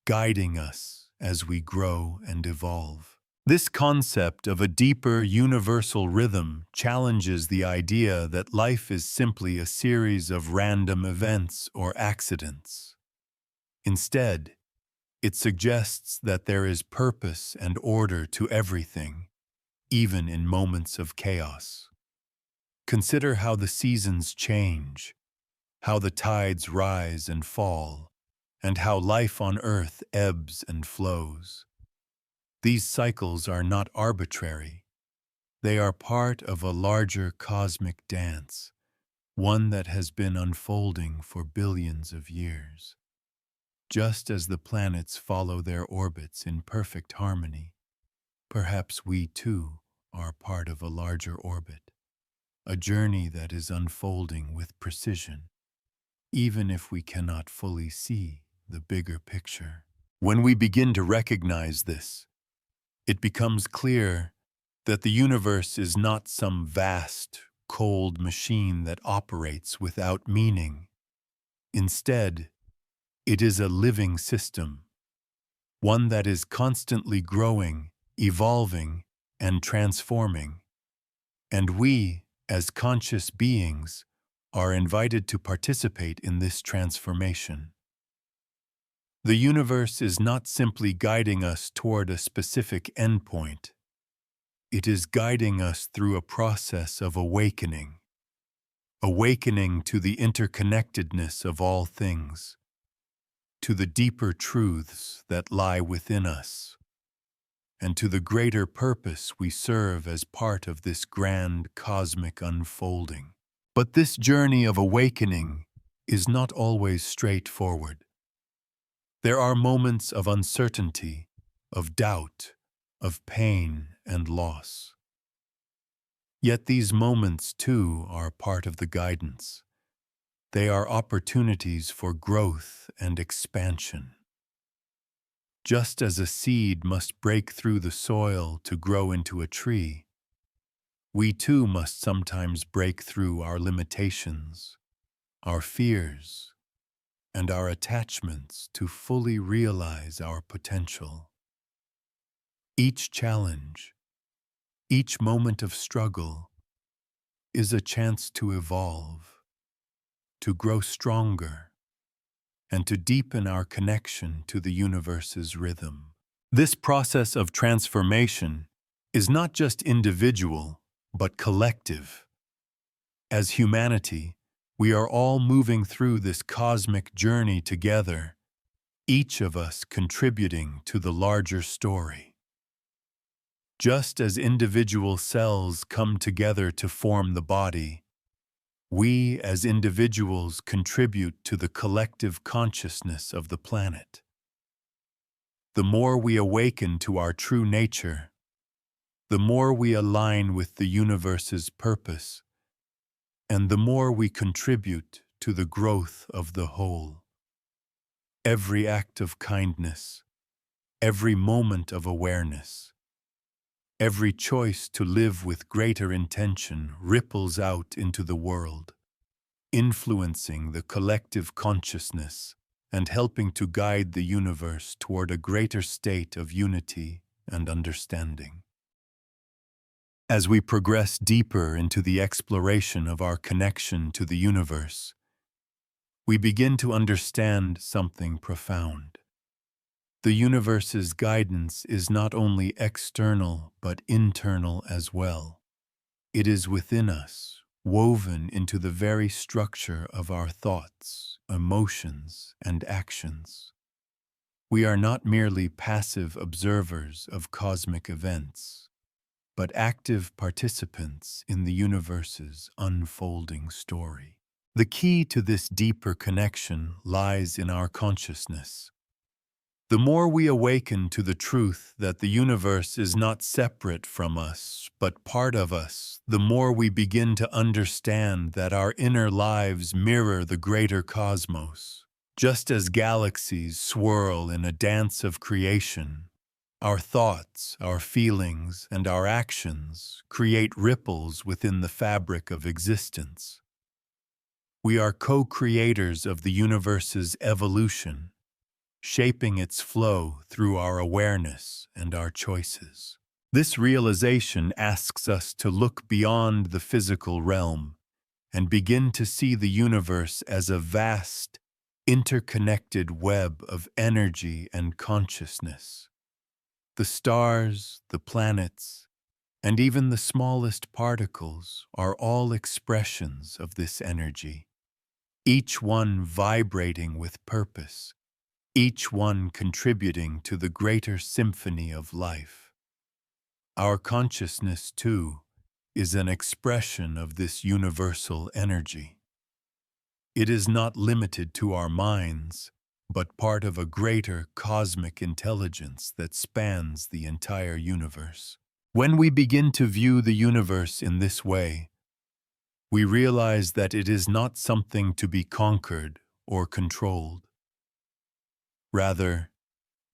guiding us as we grow and evolve. This concept of a deeper, universal rhythm challenges the idea that life is simply a series of random events or accidents. Instead, it suggests that there is purpose and order to everything, even in moments of chaos. Consider how the seasons change, how the tides rise and fall, and how life on Earth ebbs and flows. These cycles are not arbitrary. They are part of a larger cosmic dance, one that has been unfolding for billions of years. Just as the planets follow their orbits in perfect harmony, perhaps we too are part of a larger orbit, a journey that is unfolding with precision, even if we cannot fully see the bigger picture. When we begin to recognize this, it becomes clear that the universe is not some vast, cold machine that operates without meaning. Instead, it is a living system, one that is constantly growing, evolving, and transforming. And we, as conscious beings, are invited to participate in this transformation. The universe is not simply guiding us toward a specific endpoint. It is guiding us through a process of awakening to the interconnectedness of all things, to the deeper truths that lie within us, and to the greater purpose we serve as part of this grand cosmic unfolding. But this journey of awakening is not always straightforward. There are moments of uncertainty, of doubt, of pain and loss. Yet these moments, too, are part of the guidance. They are opportunities for growth and expansion. Just as a seed must break through the soil to grow into a tree, we too must sometimes break through our limitations, our fears, and our attachments to fully realize our potential. Each challenge, each moment of struggle is a chance to evolve, to grow stronger, and to deepen our connection to the universe's rhythm. This process of transformation is not just individual, but collective. As humanity, we are all moving through this cosmic journey together, each of us contributing to the larger story. Just as individual cells come together to form the body, we as individuals contribute to the collective consciousness of the planet. The more we awaken to our true nature, the more we align with the universe's purpose, and the more we contribute to the growth of the whole. Every act of kindness, every moment of awareness, every choice to live with greater intention ripples out into the world, influencing the collective consciousness and helping to guide the universe toward a greater state of unity and understanding. As we progress deeper into the exploration of our connection to the universe, we begin to understand something profound. The universe's guidance is not only external but internal as well. It is within us, woven into the very structure of our thoughts, emotions, and actions. We are not merely passive observers of cosmic events, but active participants in the universe's unfolding story. The key to this deeper connection lies in our consciousness. The more we awaken to the truth that the universe is not separate from us, but part of us, the more we begin to understand that our inner lives mirror the greater cosmos. Just as galaxies swirl in a dance of creation, our thoughts, our feelings, and our actions create ripples within the fabric of existence. We are co-creators of the universe's evolution, shaping its flow through our awareness and our choices. This realization asks us to look beyond the physical realm and begin to see the universe as a vast, interconnected web of energy and consciousness. The stars, the planets, and even the smallest particles are all expressions of this energy, each one vibrating with purpose, each one contributing to the greater symphony of life. Our consciousness, too, is an expression of this universal energy. It is not limited to our minds, but part of a greater cosmic intelligence that spans the entire universe. When we begin to view the universe in this way, we realize that it is not something to be conquered or controlled. Rather,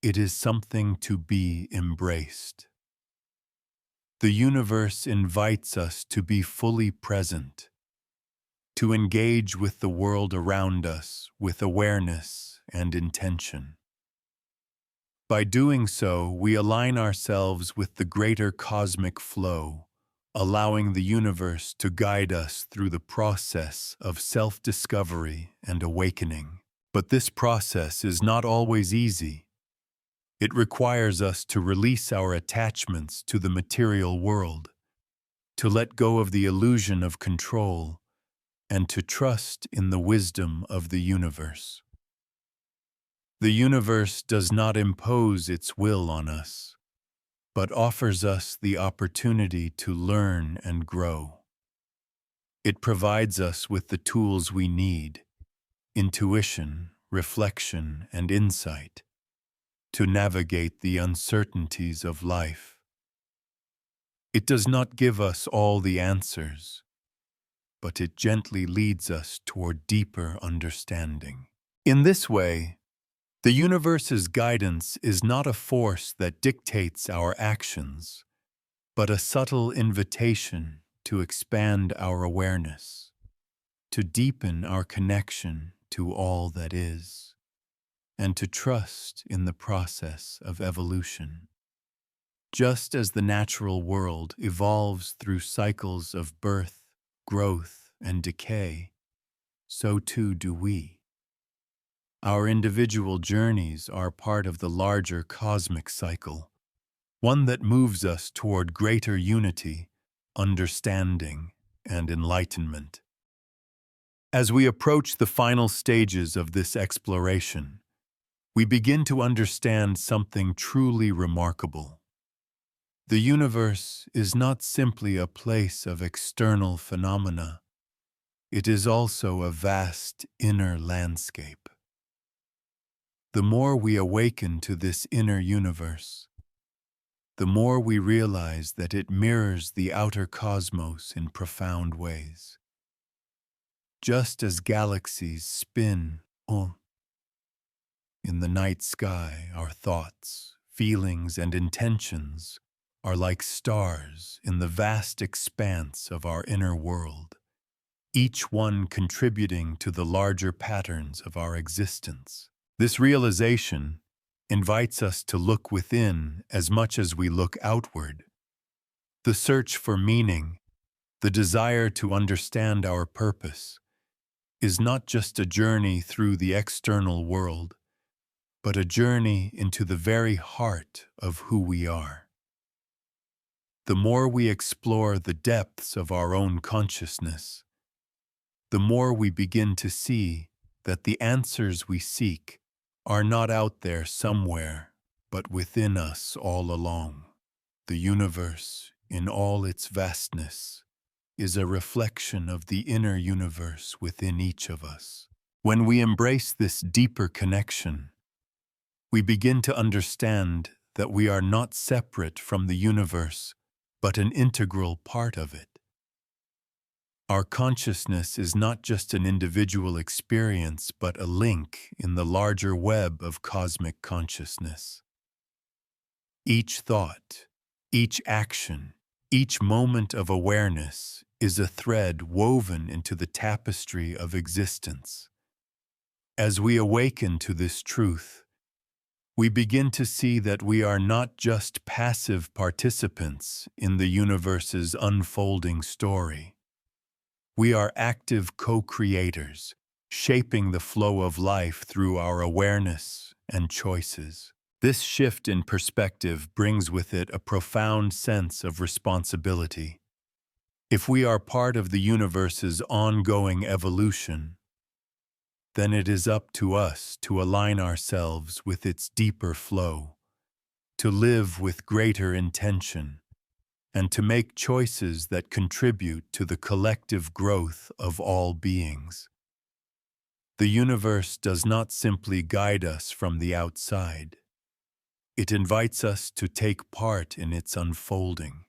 it is something to be embraced. The universe invites us to be fully present, to engage with the world around us with awareness and intention. By doing so, we align ourselves with the greater cosmic flow, allowing the universe to guide us through the process of self-discovery and awakening. But this process is not always easy. It requires us to release our attachments to the material world, to let go of the illusion of control, and to trust in the wisdom of the universe. The universe does not impose its will on us, but offers us the opportunity to learn and grow. It provides us with the tools we need, intuition, reflection, and insight, to navigate the uncertainties of life. It does not give us all the answers, but it gently leads us toward deeper understanding. In this way, the universe's guidance is not a force that dictates our actions, but a subtle invitation to expand our awareness, to deepen our connection to all that is, and to trust in the process of evolution. Just as the natural world evolves through cycles of birth, growth, and decay, so too do we. Our individual journeys are part of the larger cosmic cycle, one that moves us toward greater unity, understanding, and enlightenment. As we approach the final stages of this exploration, we begin to understand something truly remarkable. The universe is not simply a place of external phenomena. It is also a vast inner landscape. The more we awaken to this inner universe, the more we realize that it mirrors the outer cosmos in profound ways. Just as galaxies spin in the night sky, our thoughts, feelings, and intentions are like stars in the vast expanse of our inner world, each one contributing to the larger patterns of our existence. This realization invites us to look within as much as we look outward. The search for meaning, the desire to understand our purpose, is not just a journey through the external world, but a journey into the very heart of who we are. The more we explore the depths of our own consciousness, the more we begin to see that the answers we seek are not out there somewhere, but within us all along. The universe, in all its vastness, is a reflection of the inner universe within each of us. When we embrace this deeper connection, we begin to understand that we are not separate from the universe, but an integral part of it. Our consciousness is not just an individual experience, but a link in the larger web of cosmic consciousness. Each thought, each action, each moment of awareness is a thread woven into the tapestry of existence. As we awaken to this truth, we begin to see that we are not just passive participants in the universe's unfolding story. We are active co-creators, shaping the flow of life through our awareness and choices. This shift in perspective brings with it a profound sense of responsibility. If we are part of the universe's ongoing evolution, then it is up to us to align ourselves with its deeper flow, to live with greater intention, and to make choices that contribute to the collective growth of all beings. The universe does not simply guide us from the outside. It invites us to take part in its unfolding,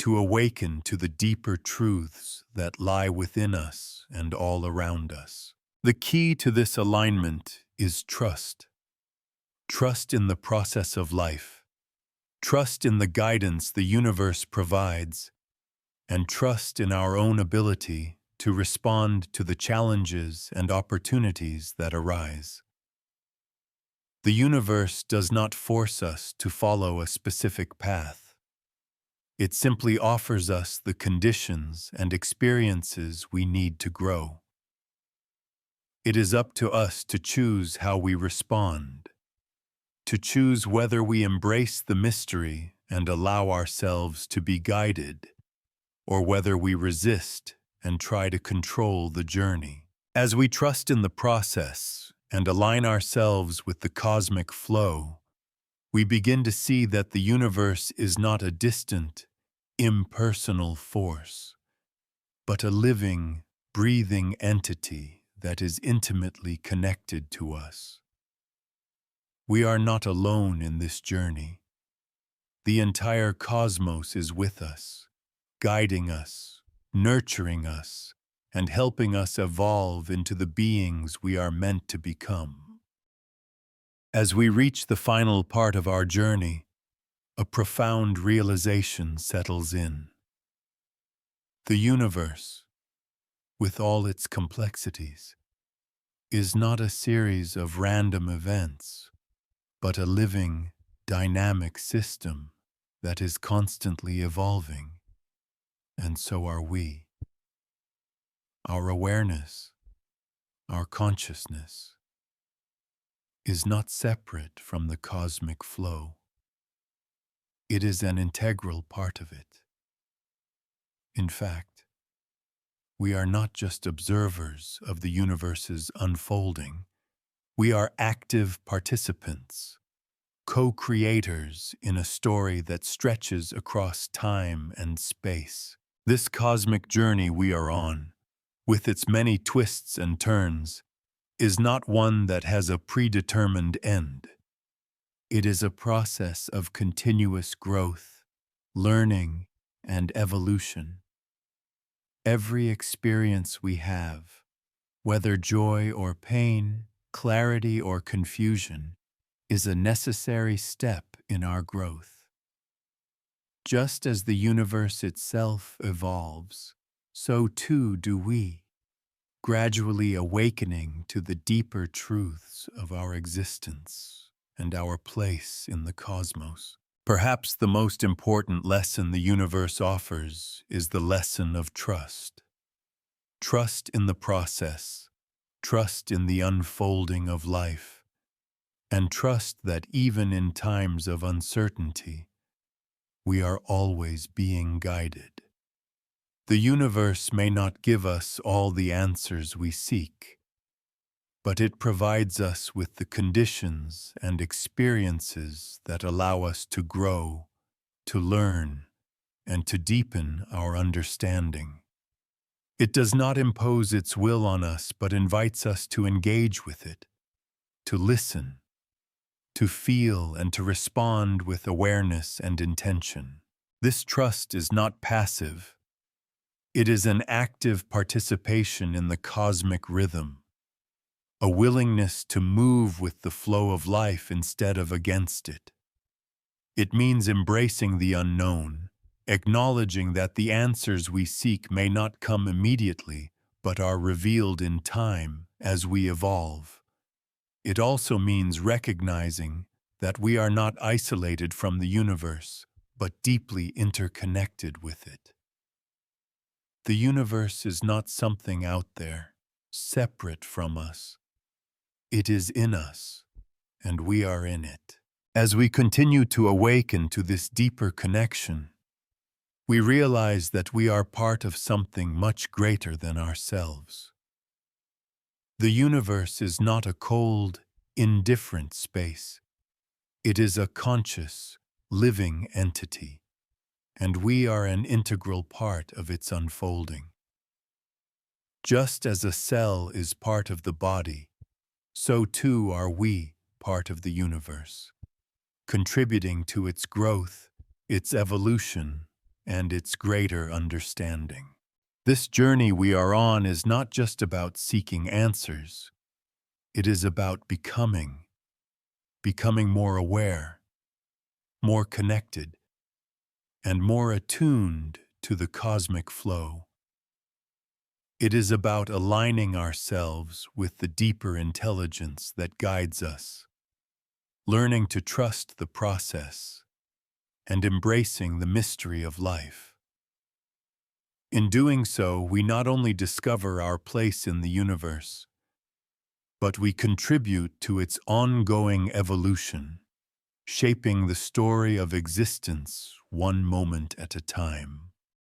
to awaken to the deeper truths that lie within us and all around us. The key to this alignment is trust. Trust in the process of life, trust in the guidance the universe provides, and trust in our own ability to respond to the challenges and opportunities that arise. The universe does not force us to follow a specific path. It simply offers us the conditions and experiences we need to grow. It is up to us to choose how we respond, to choose whether we embrace the mystery and allow ourselves to be guided, or whether we resist and try to control the journey. As we trust in the process and align ourselves with the cosmic flow, we begin to see that the universe is not a distant, impersonal force, but a living, breathing entity that is intimately connected to us. We are not alone in this journey. The entire cosmos is with us, guiding us, nurturing us, and helping us evolve into the beings we are meant to become. As we reach the final part of our journey, a profound realization settles in. The universe, with all its complexities, is not a series of random events, but a living, dynamic system that is constantly evolving, and so are we. Our awareness, our consciousness, is not separate from the cosmic flow. It is an integral part of it. In fact, we are not just observers of the universe's unfolding. We are active participants, co-creators in a story that stretches across time and space. This cosmic journey we are on, with its many twists and turns, is not one that has a predetermined end. It is a process of continuous growth, learning, and evolution. Every experience we have, whether joy or pain, clarity or confusion, is a necessary step in our growth. Just as the universe itself evolves, so too do we, gradually awakening to the deeper truths of our existence and our place in the cosmos. Perhaps the most important lesson the universe offers is the lesson of trust. Trust in the process, trust in the unfolding of life, and trust that even in times of uncertainty, we are always being guided. The universe may not give us all the answers we seek, but it provides us with the conditions and experiences that allow us to grow, to learn, and to deepen our understanding. It does not impose its will on us, but invites us to engage with it, to listen, to feel, and to respond with awareness and intention. This trust is not passive. It is an active participation in the cosmic rhythm, a willingness to move with the flow of life instead of against it. It means embracing the unknown, acknowledging that the answers we seek may not come immediately, but are revealed in time as we evolve. It also means recognizing that we are not isolated from the universe, but deeply interconnected with it. The universe is not something out there, separate from us. It is in us, and we are in it. As we continue to awaken to this deeper connection, we realize that we are part of something much greater than ourselves. The universe is not a cold, indifferent space. It is a conscious, living entity, and we are an integral part of its unfolding. Just as a cell is part of the body, so too are we part of the universe, contributing to its growth, its evolution, and its greater understanding. This journey we are on is not just about seeking answers. It is about becoming more aware, more connected, and more attuned to the cosmic flow. It is about aligning ourselves with the deeper intelligence that guides us, learning to trust the process, and embracing the mystery of life. In doing so, we not only discover our place in the universe, but we contribute to its ongoing evolution, shaping the story of existence one moment at a time.